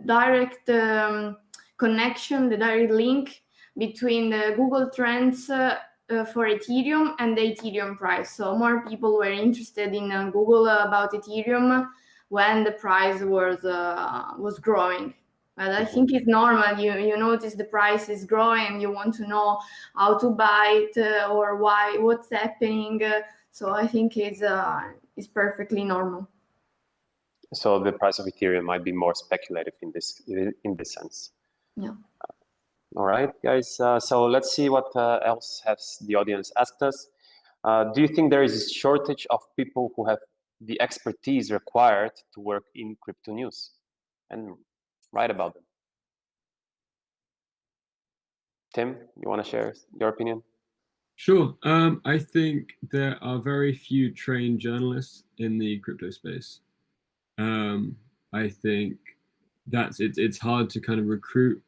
direct connection, the direct link between the Google Trends for Ethereum and the Ethereum price. So more people were interested in Google about Ethereum when the price was growing. But I think it's normal. You notice the price is growing, you want to know how to buy it or what's happening. So I think it's perfectly normal. So the price of Ethereum might be more speculative in this sense. Yeah. All right, guys. So let's see what else has the audience asked us. Do you think there is a shortage of people who have the expertise required to work in crypto news and write about them? Tim, you want to share your opinion? Sure. I think there are very few trained journalists in the crypto space. I think it's hard to kind of recruit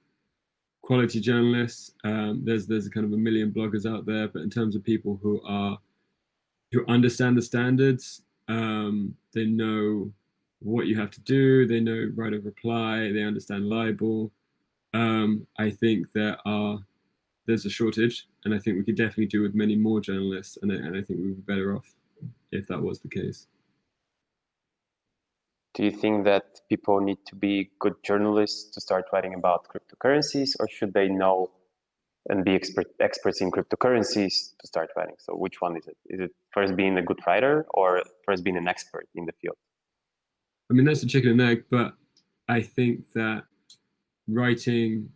quality journalists. There's kind of a million bloggers out there, but in terms of people who understand the standards, they know what you have to do, they know right of reply, they understand libel. I think there's a shortage, and I think we could definitely do with many more journalists, and I think we would be better off if that was the case. Do you think that people need to be good journalists to start writing about cryptocurrencies, or should they know and be experts in cryptocurrencies to start writing? So which one is it? Is it first being a good writer or first being an expert in the field? I mean, that's the chicken and egg, but I think that writing,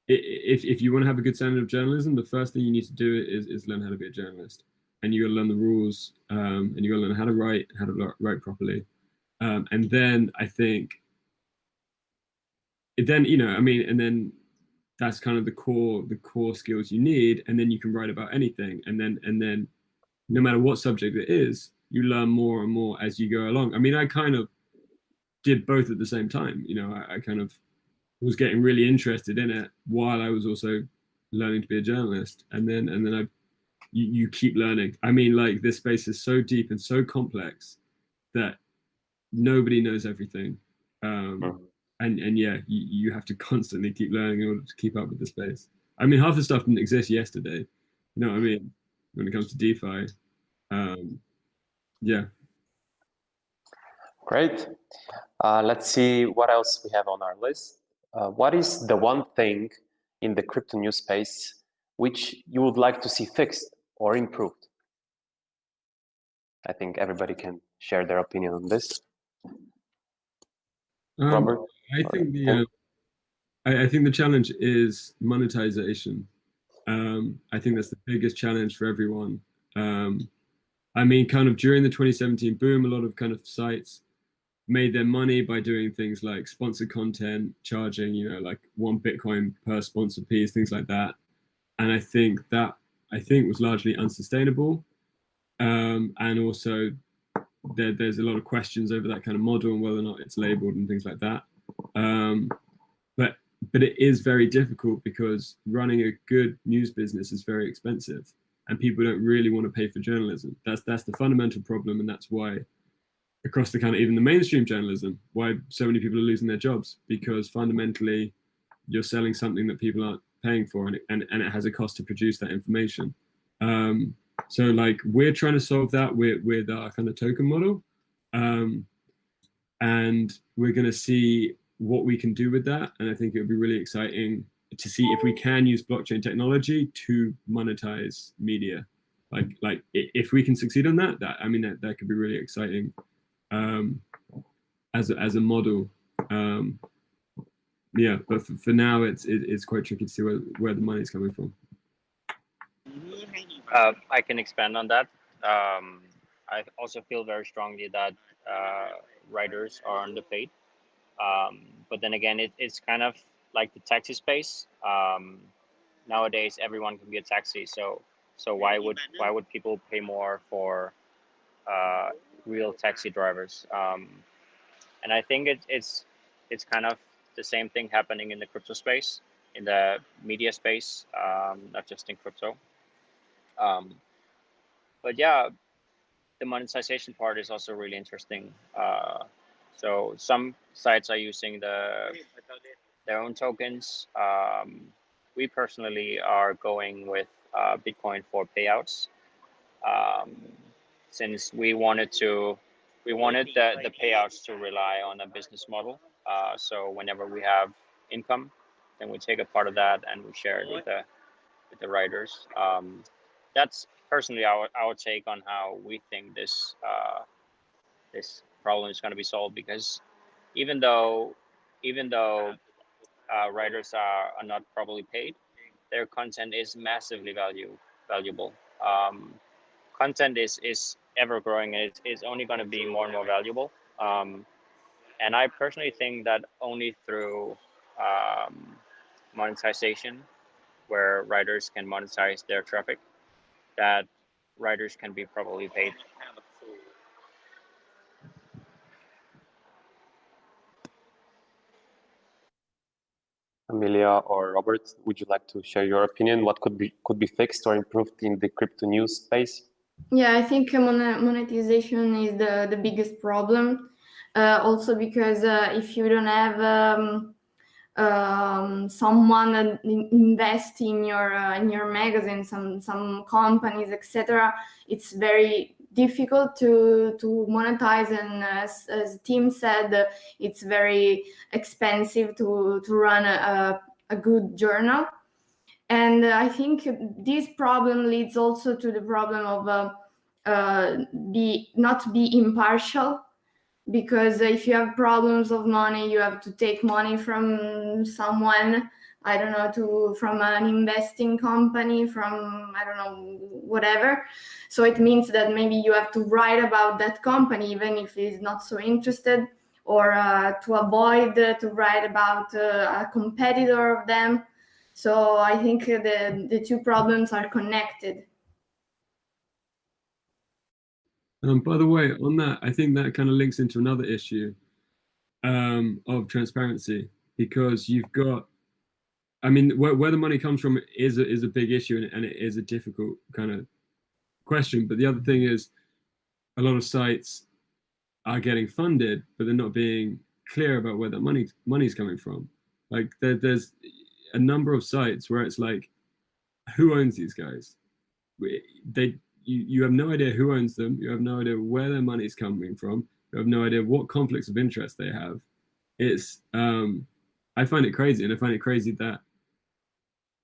if you want to have a good standard of journalism, the first thing you need to do is learn how to be a journalist. And you got to learn the rules, and you got to learn how to write properly. And then I think, and then that's kind of the core skills you need, and then you can write about anything. And then no matter what subject it is, you learn more and more as you go along. I mean, I kind of did both at the same time. I kind of was getting really interested in it while I was also learning to be a journalist. And then you keep learning. I mean, like, this space is so deep and so complex that nobody knows everything. And yeah, you have to constantly keep learning in order to keep up with the space. I mean, half the stuff didn't exist yesterday. You know what I mean? When it comes to DeFi. Yeah. Great. Let's see what else we have on our list. What is the one thing in the crypto news space which you would like to see fixed or improved? I think everybody can share their opinion on this. Robert? I think the challenge is monetization. I think that's the biggest challenge for everyone. I mean, kind of during the 2017 boom, a lot of kind of sites made their money by doing things like sponsored content, charging, like 1 Bitcoin per sponsored piece, things like that. And I think was largely unsustainable. And also there's a lot of questions over that kind of model and whether or not it's labeled and things like that. But it is very difficult because running a good news business is very expensive, and people don't really want to pay for journalism. That's the fundamental problem, and that's why across the kind of even the mainstream journalism, why so many people are losing their jobs, because fundamentally you're selling something that people aren't paying for, and it has a cost to produce that information. So like we're trying to solve that with our kind of token model, and we're going to see what we can do with that. And I think it would be really exciting to see if we can use blockchain technology to monetize media. Like if we can succeed on that, that could be really exciting as a model. Yeah, but for now, it's quite tricky to see where the money's coming from. I can expand on that. I also feel very strongly that writers are underpaid. But then again, it's kind of like the taxi space. Nowadays, everyone can be a taxi. So why would people pay more for real taxi drivers? And I think it's kind of the same thing happening in the crypto space, in the media space, not just in crypto. But yeah, the monetization part is also really interesting. So some sites are using their own tokens. We personally are going with Bitcoin for payouts, since we wanted the payouts to rely on a business model. So whenever we have income, then we take a part of that and we share it with the writers. That's personally our take on how we think this problem is going to be solved, because even though writers are not probably paid, their content is massively valuable. Content is ever growing, and it's only going to be more and more valuable. And I personally think that only through monetization, where writers can monetize their traffic, that writers can be properly paid. Amelia or Robert, would you like to share your opinion? What could be fixed or improved in the crypto news space? Yeah, I think monetization is the biggest problem. Also because if you don't have someone invest in your magazine, some companies, etc., it's very difficult to monetize, and as Tim said, it's very expensive to run a good journal. And I think this problem leads also to the problem of not be impartial, because if you have problems of money, you have to take money from someone, I don't know, from an investing company, from, I don't know, whatever. So it means that maybe you have to write about that company, even if he's not so interested, or to avoid to write about a competitor of them. So I think the two problems are connected. By the way, on that, I think that kind of links into another issue of transparency, because you've got, I mean, where the money comes from is a big issue, and it is a difficult kind of question. But the other thing is, a lot of sites are getting funded, but they're not being clear about where that money's coming from. Like there's a number of sites where it's like, who owns these guys? You have no idea who owns them. You have no idea where their money's coming from. You have no idea what conflicts of interest they have. It's I find it crazy, and I find it crazy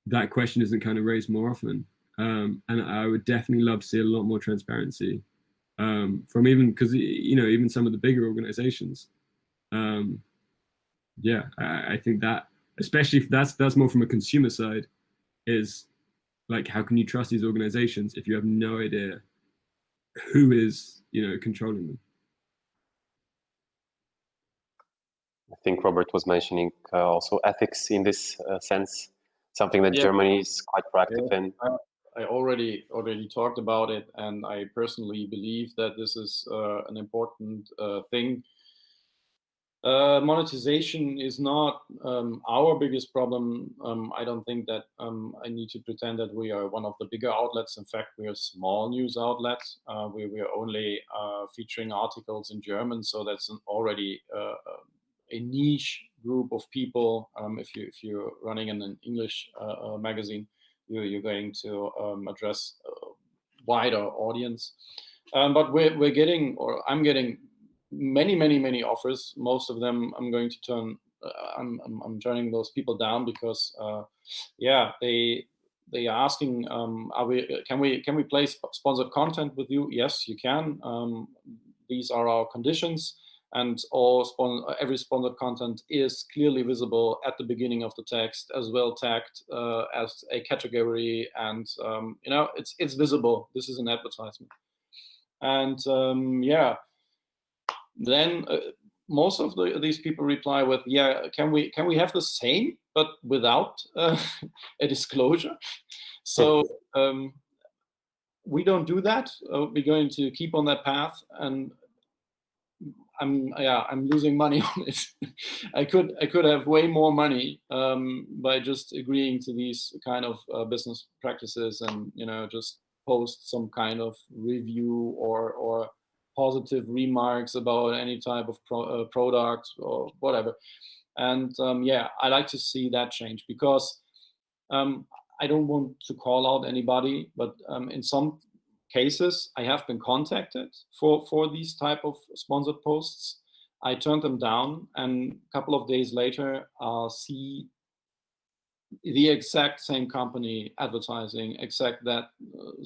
that question isn't kind of raised more often. And I would definitely love to see a lot more transparency from because even some of the bigger organizations. Yeah, I think that, especially if that's more from a consumer side, is like, how can you trust these organizations if you have no idea who is controlling them? I think Robert was mentioning also ethics in this sense, something that Germany is quite proactive in. I already talked about it, and I personally believe that this is an important thing. Monetization is not our biggest problem. I don't think that I need to pretend that we are one of the bigger outlets. In fact, we are a small news outlet. We are only featuring articles in German, so that's already a niche group of people. If you're running an English magazine, you're going to address a wider audience. But I'm getting many offers. Most of them I'm going to turn I'm turning those people down because they are asking, can we play sponsored content with you? Yes, you can. These are our conditions, and every sponsored content is clearly visible at the beginning of the text, as well tagged as a category, and it's visible. This is an advertisement, and then most of these people reply with, can we have the same but without a disclosure? So we don't do that. We're going to keep on that path, and I'm losing money on it. I could have way more money by just agreeing to these kind of business practices, and just post some kind of review or positive remarks about any type of product or whatever. And I like to see that change, because I don't want to call out anybody, but in some cases I have been contacted for these type of sponsored posts. I turned them down, and a couple of days later I'll see the exact same company advertising that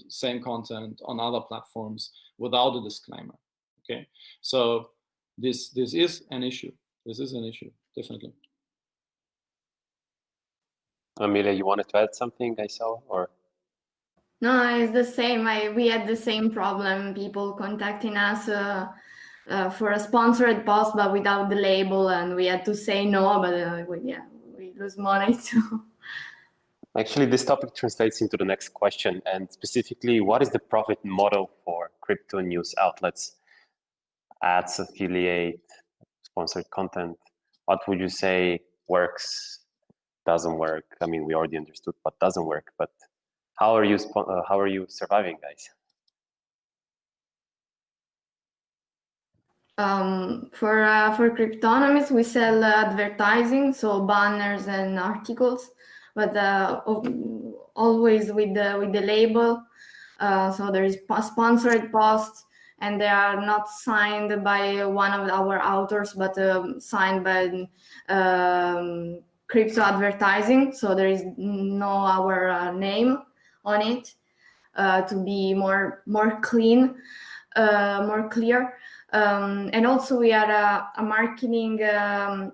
same content on other platforms without a disclaimer. Okay, so this is an issue. This is an issue, definitely. Amelia, you wanted to add something, I saw, or? No, it's the same. We had the same problem. People contacting us for a sponsored post, but without the label, and we had to say no. But we lose money too. Actually, this topic translates into the next question, and specifically, what is the profit model for crypto news outlets? Ads, affiliate, sponsored content. What would you say works, doesn't work? I mean, we already understood what doesn't work, but how are you surviving, guys? For Cryptonomist, we sell advertising, so banners and articles, but always with the label. So there is sponsored posts, and they are not signed by one of our authors, but signed by Crypto Advertising. So there is no our name on it, to be more clean, more clear. And also we are a marketing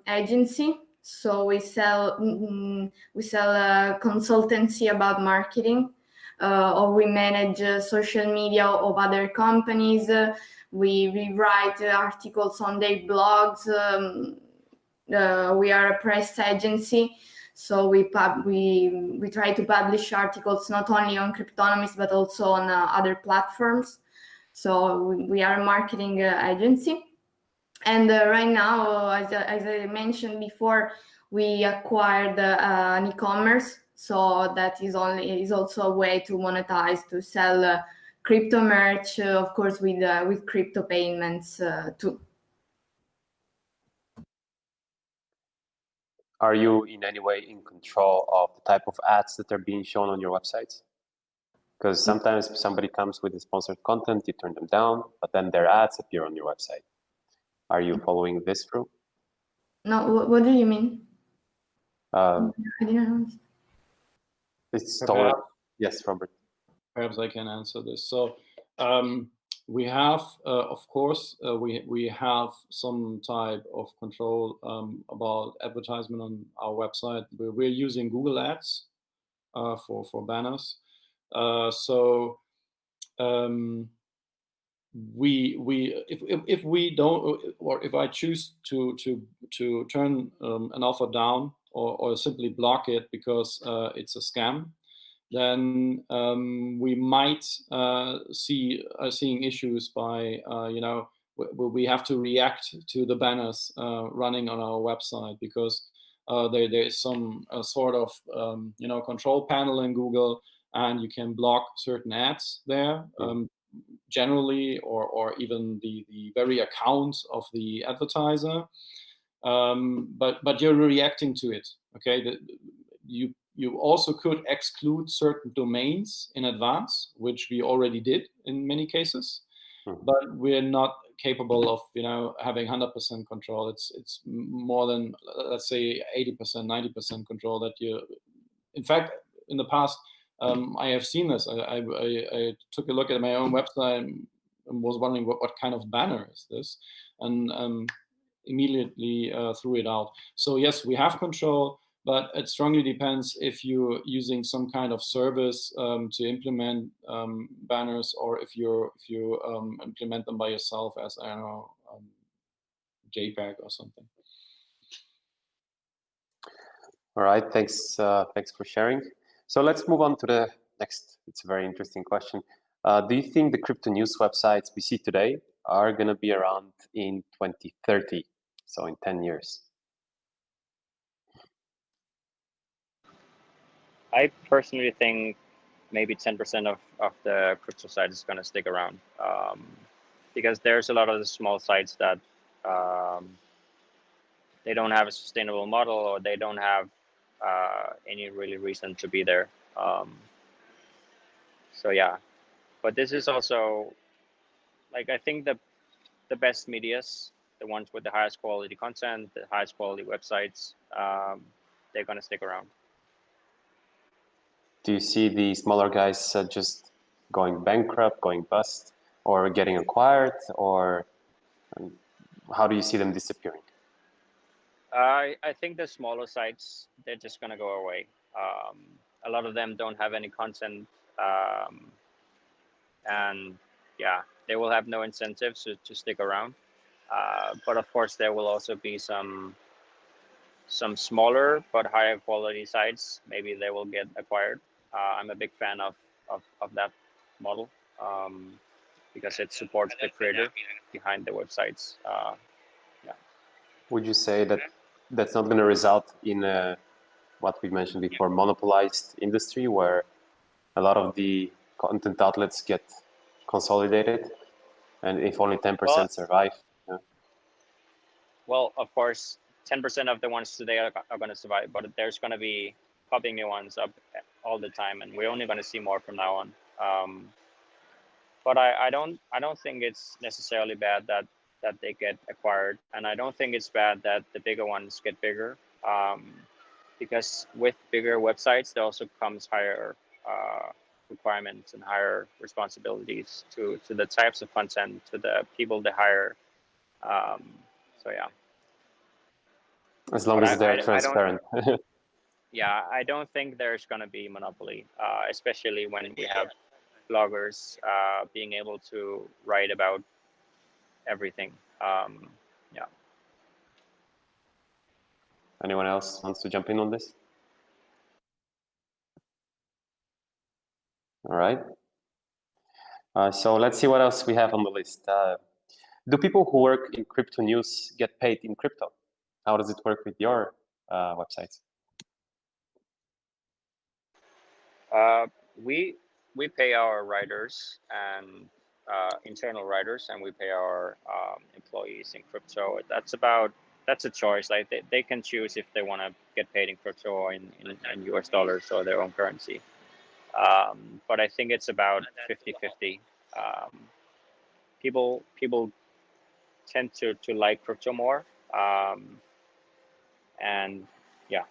agency, so we sell consultancy about marketing, or we manage social media of other companies. We write articles on their blogs. We are a press agency, so we try to publish articles not only on Cryptonomist but also on other platforms. So we are a marketing agency, and right now, as I mentioned before, we acquired an e-commerce. So that is also a way to monetize, to sell crypto merch, of course, with crypto payments too. Are you in any way in control of the type of ads that are being shown on your websites? Because sometimes somebody comes with the sponsored content, you turn them down, but then their ads appear on your website. Are you following this through? No, what do you mean? I didn't know. It's yes, Robert. Perhaps I can answer this. So we have, of course, we have some type of control about advertisement on our website. We're using Google Ads for banners. So if we don't, or if I choose to turn an offer down or simply block it because it's a scam, then we might seeing issues by we have to react to the banners running on our website, because there is some sort of control panel in Google, and you can block certain ads there, generally, or even the very account of the advertiser. But you're reacting to it. Okay, you also could exclude certain domains in advance, which we already did in many cases. but we're not capable of having 100% control. It's more than, let's say, 80%, 90% control that you. In fact, in the past, I have seen this. I took a look at my own website and was wondering what kind of banner is this, and immediately threw it out. So yes, we have control, but it strongly depends if you're using some kind of service to implement banners, or if you implement them by yourself as, I don't know, JPEG or something. All right, thanks for sharing. So let's move on to the next. It's a very interesting question. Do you think the crypto news websites we see today are going to be around in 2030, so in 10 years? I personally think maybe 10% of the crypto site is going to stick around, because there's a lot of the small sites that they don't have a sustainable model, or they don't have any really reason to be there. So yeah, but this is also, like, I think the best medias, the ones with the highest quality content, the highest quality websites, they're going to stick around. Do you see the smaller guys just going bankrupt, going bust, or getting acquired, or how do you see them disappearing? I think the smaller sites, they're just going to go away. A lot of them don't have any content, and yeah, they will have no incentives to stick around. But of course, there will also be some smaller but higher quality sites. Maybe they will get acquired. I'm a big fan of that model, because it supports the creator behind the websites. Yeah. Would you say that that's not going to result in what we mentioned before, monopolized industry, where a lot of the content outlets get consolidated, and if only 10% survive? Yeah. Well, of course, 10% of the ones today are going to survive, but there's going to be popping new ones up all the time, and we're only going to see more from now on. But I don't think it's necessarily bad that they get acquired, and I don't think it's bad that the bigger ones get bigger, because with bigger websites there also comes higher requirements and higher responsibilities to the types of content, to the people they hire. So yeah. As long as they're transparent. Yeah, I don't think there's going to be monopoly, especially when we have bloggers being able to write about everything. Yeah. Anyone else wants to jump in on this? All right. So let's see what else we have on the list. Do people who work in crypto news get paid in crypto? How does it work with your websites? We pay our writers and internal writers, and we pay our employees in crypto. That's a choice. Like they can choose if they want to get paid in crypto or in US dollars or their own currency. But I think it's about 50-50. People tend to like crypto more, and yeah.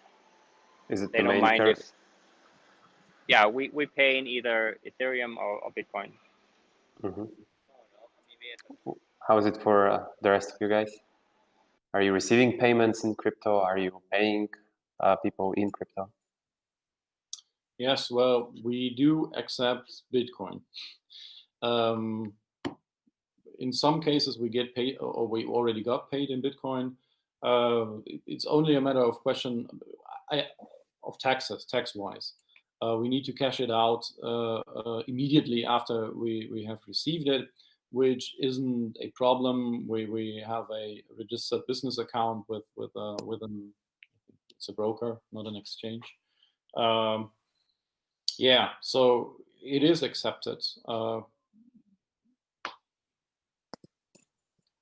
Is it they don't mind if? Yeah, we pay in either Ethereum or Bitcoin. Mm-hmm. How is it for the rest of you guys? Are you receiving payments in crypto? Are you paying people in crypto? Yes, well, we do accept Bitcoin. In some cases, we get paid, or we already got paid in Bitcoin. It's only a matter of question of tax-wise. We need to cash it out immediately after we have received it, which isn't a problem. We have a registered business account with it's a broker, not an exchange. Yeah, so it is accepted.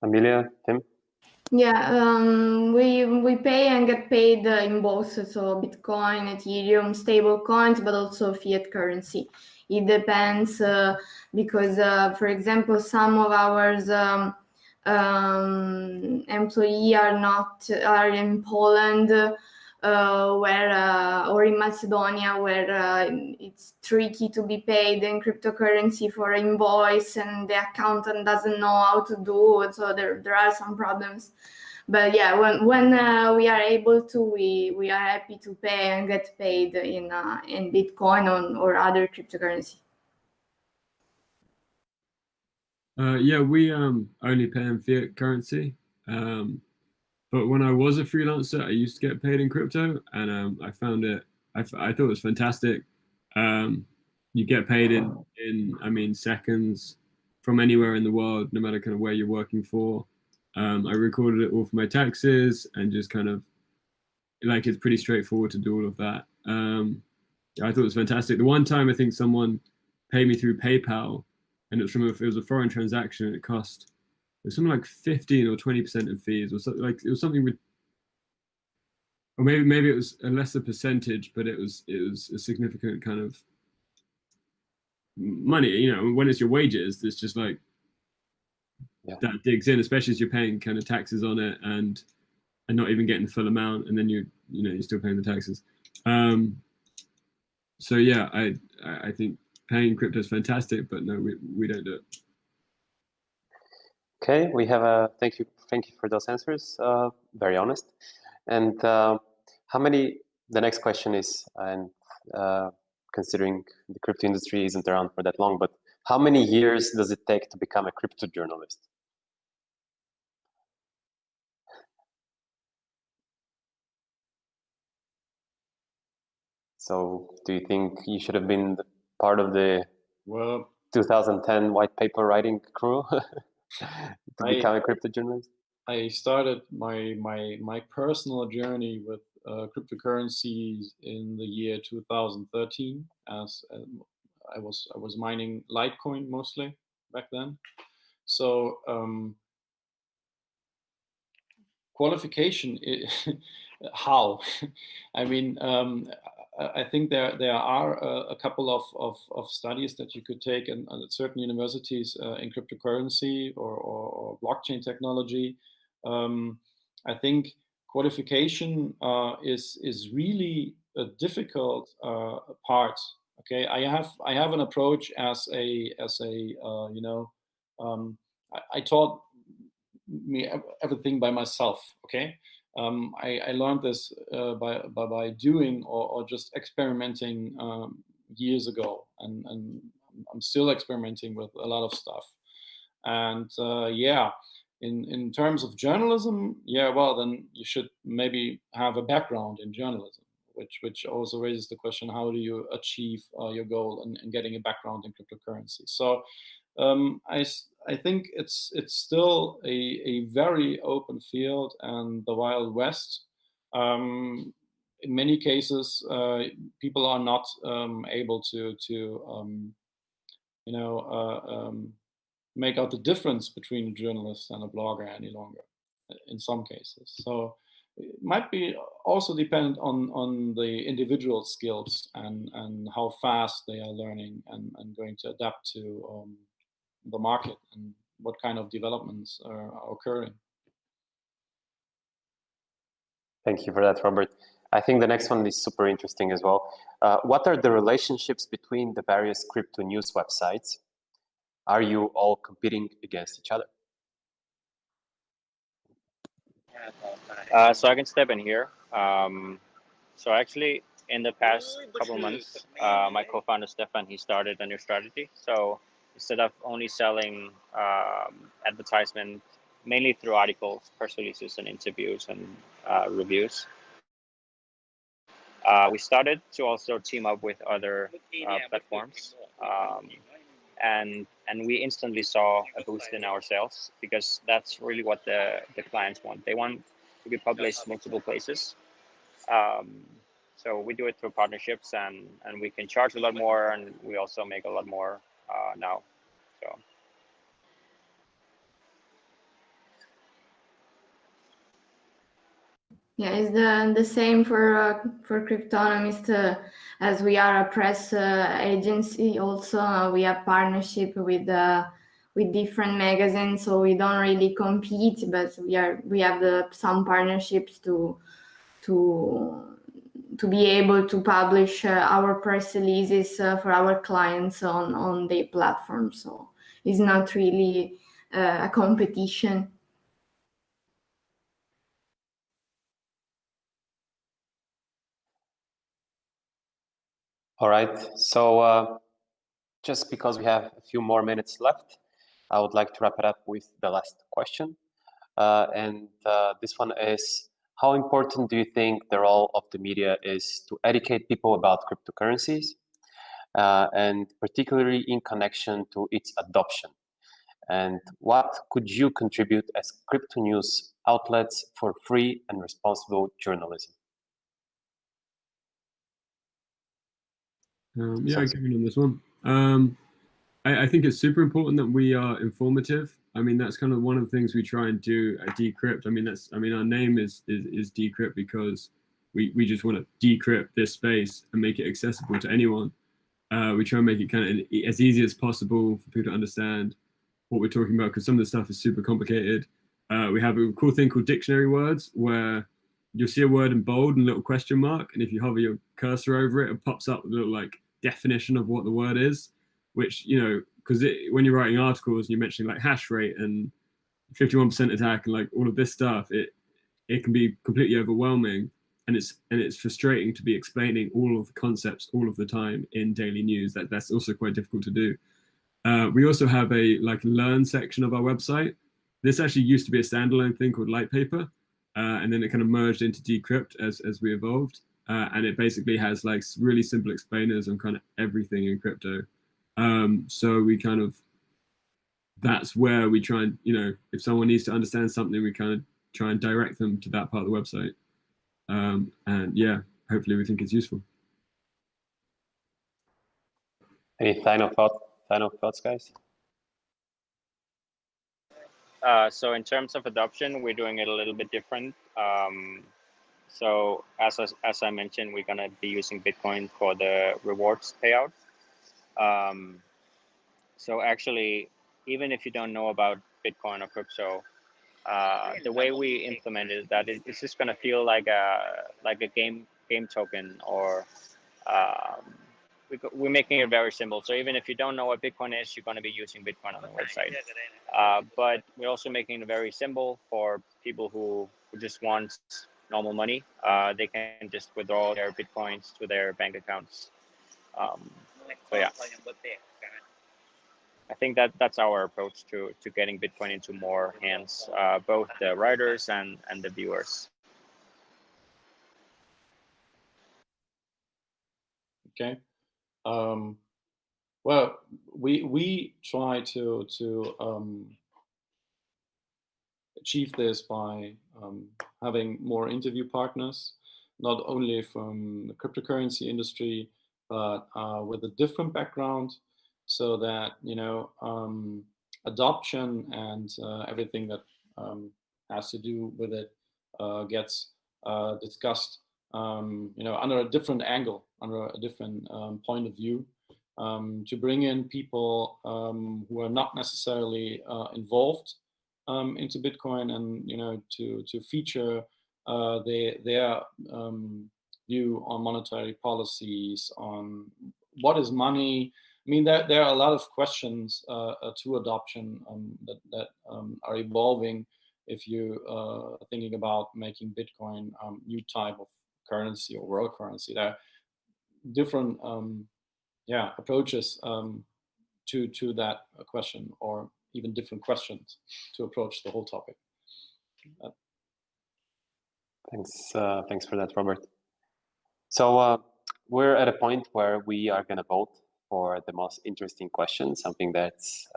Amelia, Tim? Yeah, we pay and get paid in both, so Bitcoin, Ethereum, stable coins, but also fiat currency. It depends because, for example, some of ours employees are in Poland, or in Macedonia, where it's tricky to be paid in cryptocurrency for invoice, and the accountant doesn't know how to do it. So there are some problems. But yeah, when we are able to, we are happy to pay and get paid in Bitcoin or other cryptocurrency. Yeah, we only pay in fiat currency. But when I was a freelancer, I used to get paid in crypto, and I found it. I thought it was fantastic. You get paid in I mean seconds from anywhere in the world, no matter kind of where you're working for. I recorded it all for my taxes, and just kind of like it's pretty straightforward to do all of that. I thought it was fantastic. The one time I think someone paid me through PayPal, and it was a foreign transaction. It cost something like 15 or 20% in fees, or something like it was something, or maybe it was a lesser percentage, but it was a significant kind of money. You know, when it's your wages, it's just like that digs in, especially as you're paying kind of taxes on it and not even getting the full amount, and then you're still paying the taxes. So yeah, I think paying crypto is fantastic, but no, we don't do it. Okay, we have a thank you for those answers. Very honest. And how many? The next question is, and considering the crypto industry isn't around for that long, but how many years does it take to become a crypto journalist? So, do you think you should have been part of the 2010 white paper writing crew to become a crypto journalist? I started my personal journey with cryptocurrencies in the year 2013, as I was mining Litecoin mostly back then. So qualification, how? I mean, I think there are a couple of studies that you could take at certain universities in cryptocurrency or blockchain technology. I think qualification is really a difficult part. Okay, I have an approach as a I taught me everything by myself. Okay, I learned this by doing or just experimenting years ago, and I'm still experimenting with a lot of stuff. And yeah, in terms of journalism, yeah, well, then you should maybe have a background in journalism, which also raises the question: how do you achieve your goal in getting a background in cryptocurrency? So I think it's still a very open field and the Wild West. In many cases, people are not able to make out the difference between a journalist and a blogger any longer, in some cases. So it might be also dependent on the individual skills and how fast they are learning and going to adapt to the market and what kind of developments are occurring. Thank you for that, Robert. I think the next one is super interesting as well. What are the relationships between the various crypto news websites? Are you all competing against each other? So I can step in here. So actually, in the past couple months, my co-founder Stefan, he started a new strategy. So instead of only selling advertisement mainly through articles, press releases, and interviews and reviews, we started to also team up with other platforms, and we instantly saw a boost in our sales, because that's really what the clients want. They want to be published multiple places. So we do it through partnerships, and we can charge a lot more, and we also make a lot more now. So. Yeah, it's the same for Cryptonomist. As we are a press agency, also we have partnership with different magazines, so we don't really compete, but we have some partnerships to be able to publish our press releases for our clients on their platform. So it's not really a competition. All right, so just because we have a few more minutes left, I would like to wrap it up with the last question. And this one is, how important do you think the role of the media is to educate people about cryptocurrencies, and particularly in connection to its adoption? And what could you contribute as crypto news outlets for free and responsible journalism? Yeah, I give you on this one. I think it's super important that we are informative. I mean, that's kind of one of the things we try and do at Decrypt. I mean, our name is Decrypt because we just want to decrypt this space and make it accessible to anyone. We try and make it kind of as easy as possible for people to understand what we're talking about, because some of the stuff is super complicated. We have a cool thing called dictionary words, where you'll see a word in bold and a little question mark, and if you hover your cursor over it, it pops up with a little like definition of what the word is, which, you know, because when you're writing articles and you're mentioning like hash rate and 51% attack and like all of this stuff, it can be completely overwhelming, and it's frustrating to be explaining all of the concepts all of the time in daily news. That's also quite difficult to do. We also have a learn section of our website. This actually used to be a standalone thing called Lightpaper, and then it kind of merged into Decrypt as we evolved. And it basically has like really simple explainers on kind of everything in crypto. So we kind of, that's where we try and, you know, if someone needs to understand something, we kind of try and direct them to that part of the website. And yeah, hopefully we think it's useful. Any final thoughts, guys? So in terms of adoption, we're doing it a little bit different. So as I mentioned, we're gonna be using Bitcoin for the rewards payout. So actually, even if you don't know about Bitcoin or crypto, the way we implement it, that it's just gonna feel like a game token, or we're making it very simple. So even if you don't know what Bitcoin is, you're going to be using Bitcoin on the website. But we're also making it very simple for people who just want normal money. They can just withdraw their Bitcoins to their bank accounts. So yeah, I think that's our approach to getting Bitcoin into more hands, both the writers and the viewers. Okay. Well, we try to achieve this by having more interview partners, not only from the cryptocurrency industry, but with a different background, so that, you know, adoption and everything that has to do with it gets discussed, you know, under a different angle, under a different point of view, to bring in people who are not necessarily involved into Bitcoin, and, you know, to feature their view on monetary policies, on what is money. I mean, there are a lot of questions to adoption that are evolving if you are thinking about making Bitcoin new type of currency or world currency. There are different approaches to that question, or even different questions to approach the whole topic. Thanks for that, Robert. So we're at a point where we are going to vote for the most interesting question, something that's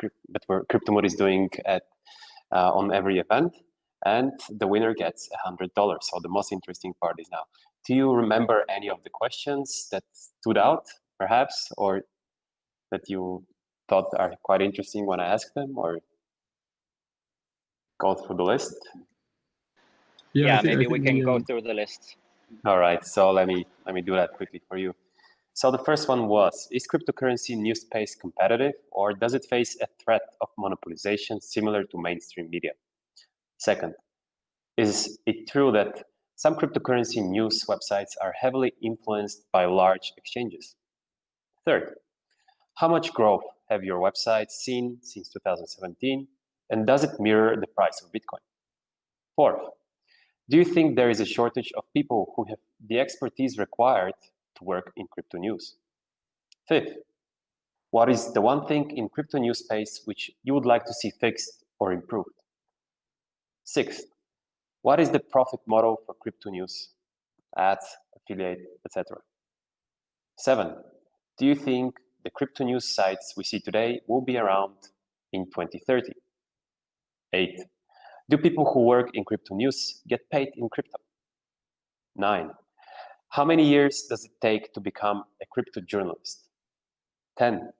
Cryptomood is doing on every event, and the winner gets $100. So the most interesting part is now. Do you remember any of the questions that stood out, perhaps, or that you thought are quite interesting when I asked them, or go through the list? Yeah, I think maybe we can go we, through the list. All right, so let me do that quickly for you. So the first one was, is cryptocurrency news space competitive, or does it face a threat of monopolization similar to mainstream media? Second, is it true that some cryptocurrency news websites are heavily influenced by large exchanges? Third, how much growth have your websites seen since 2017, and does it mirror the price of Bitcoin? Fourth, do you think there is a shortage of people who have the expertise required to work in crypto news? Fifth, what is the one thing in crypto news space which you would like to see fixed or improved? Sixth, what is the profit model for crypto news? Ads, affiliate, etc. 7, do you think the crypto news sites we see today will be around in 2030? 8, do people who work in crypto news get paid in crypto? 9, how many years does it take to become a crypto journalist? 10,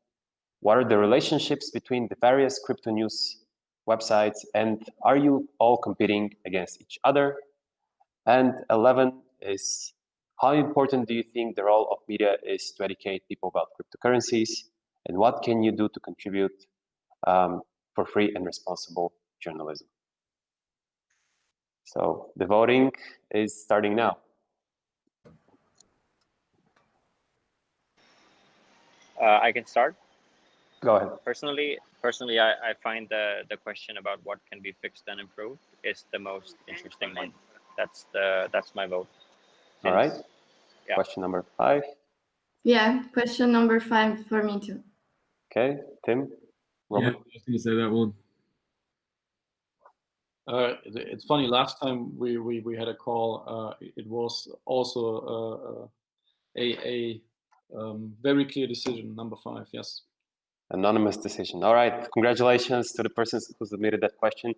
what are the relationships between the various crypto news websites, and are you all competing against each other? And 11 is, how important do you think the role of media is to educate people about cryptocurrencies, and what can you do to contribute for free and responsible journalism? So the voting is starting now. I can start. Go ahead. Personally, I find the question about what can be fixed and improved is the most interesting one. That's my vote. All right. Yeah. Question number 5. Yeah, question number 5 for me too. Okay, Tim, Robert. I was going to say that one. It's funny. Last time we had a call, it was also a very clear decision, number 5. Yes. Anonymous decision. All right. Congratulations to the person who submitted that question.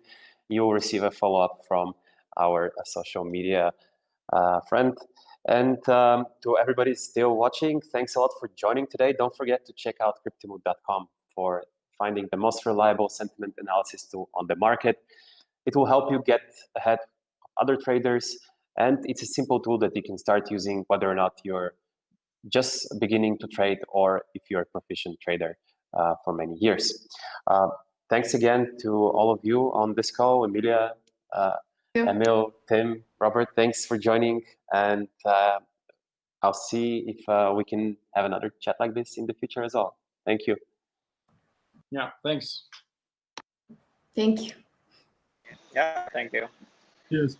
You will receive a follow-up from our social media friend. And to everybody still watching, thanks a lot for joining today. Don't forget to check out cryptomood.com for finding the most reliable sentiment analysis tool on the market. It will help you get ahead of other traders, and it's a simple tool that you can start using whether or not you're just beginning to trade or if you're a proficient trader for many years. Thanks again to all of you on this call, Amelia, Emil, Tim, Robert, thanks for joining, and I'll see if we can have another chat like this in the future as well. Thank you. Yeah, thanks. Thank you. Yeah, thank you. Cheers.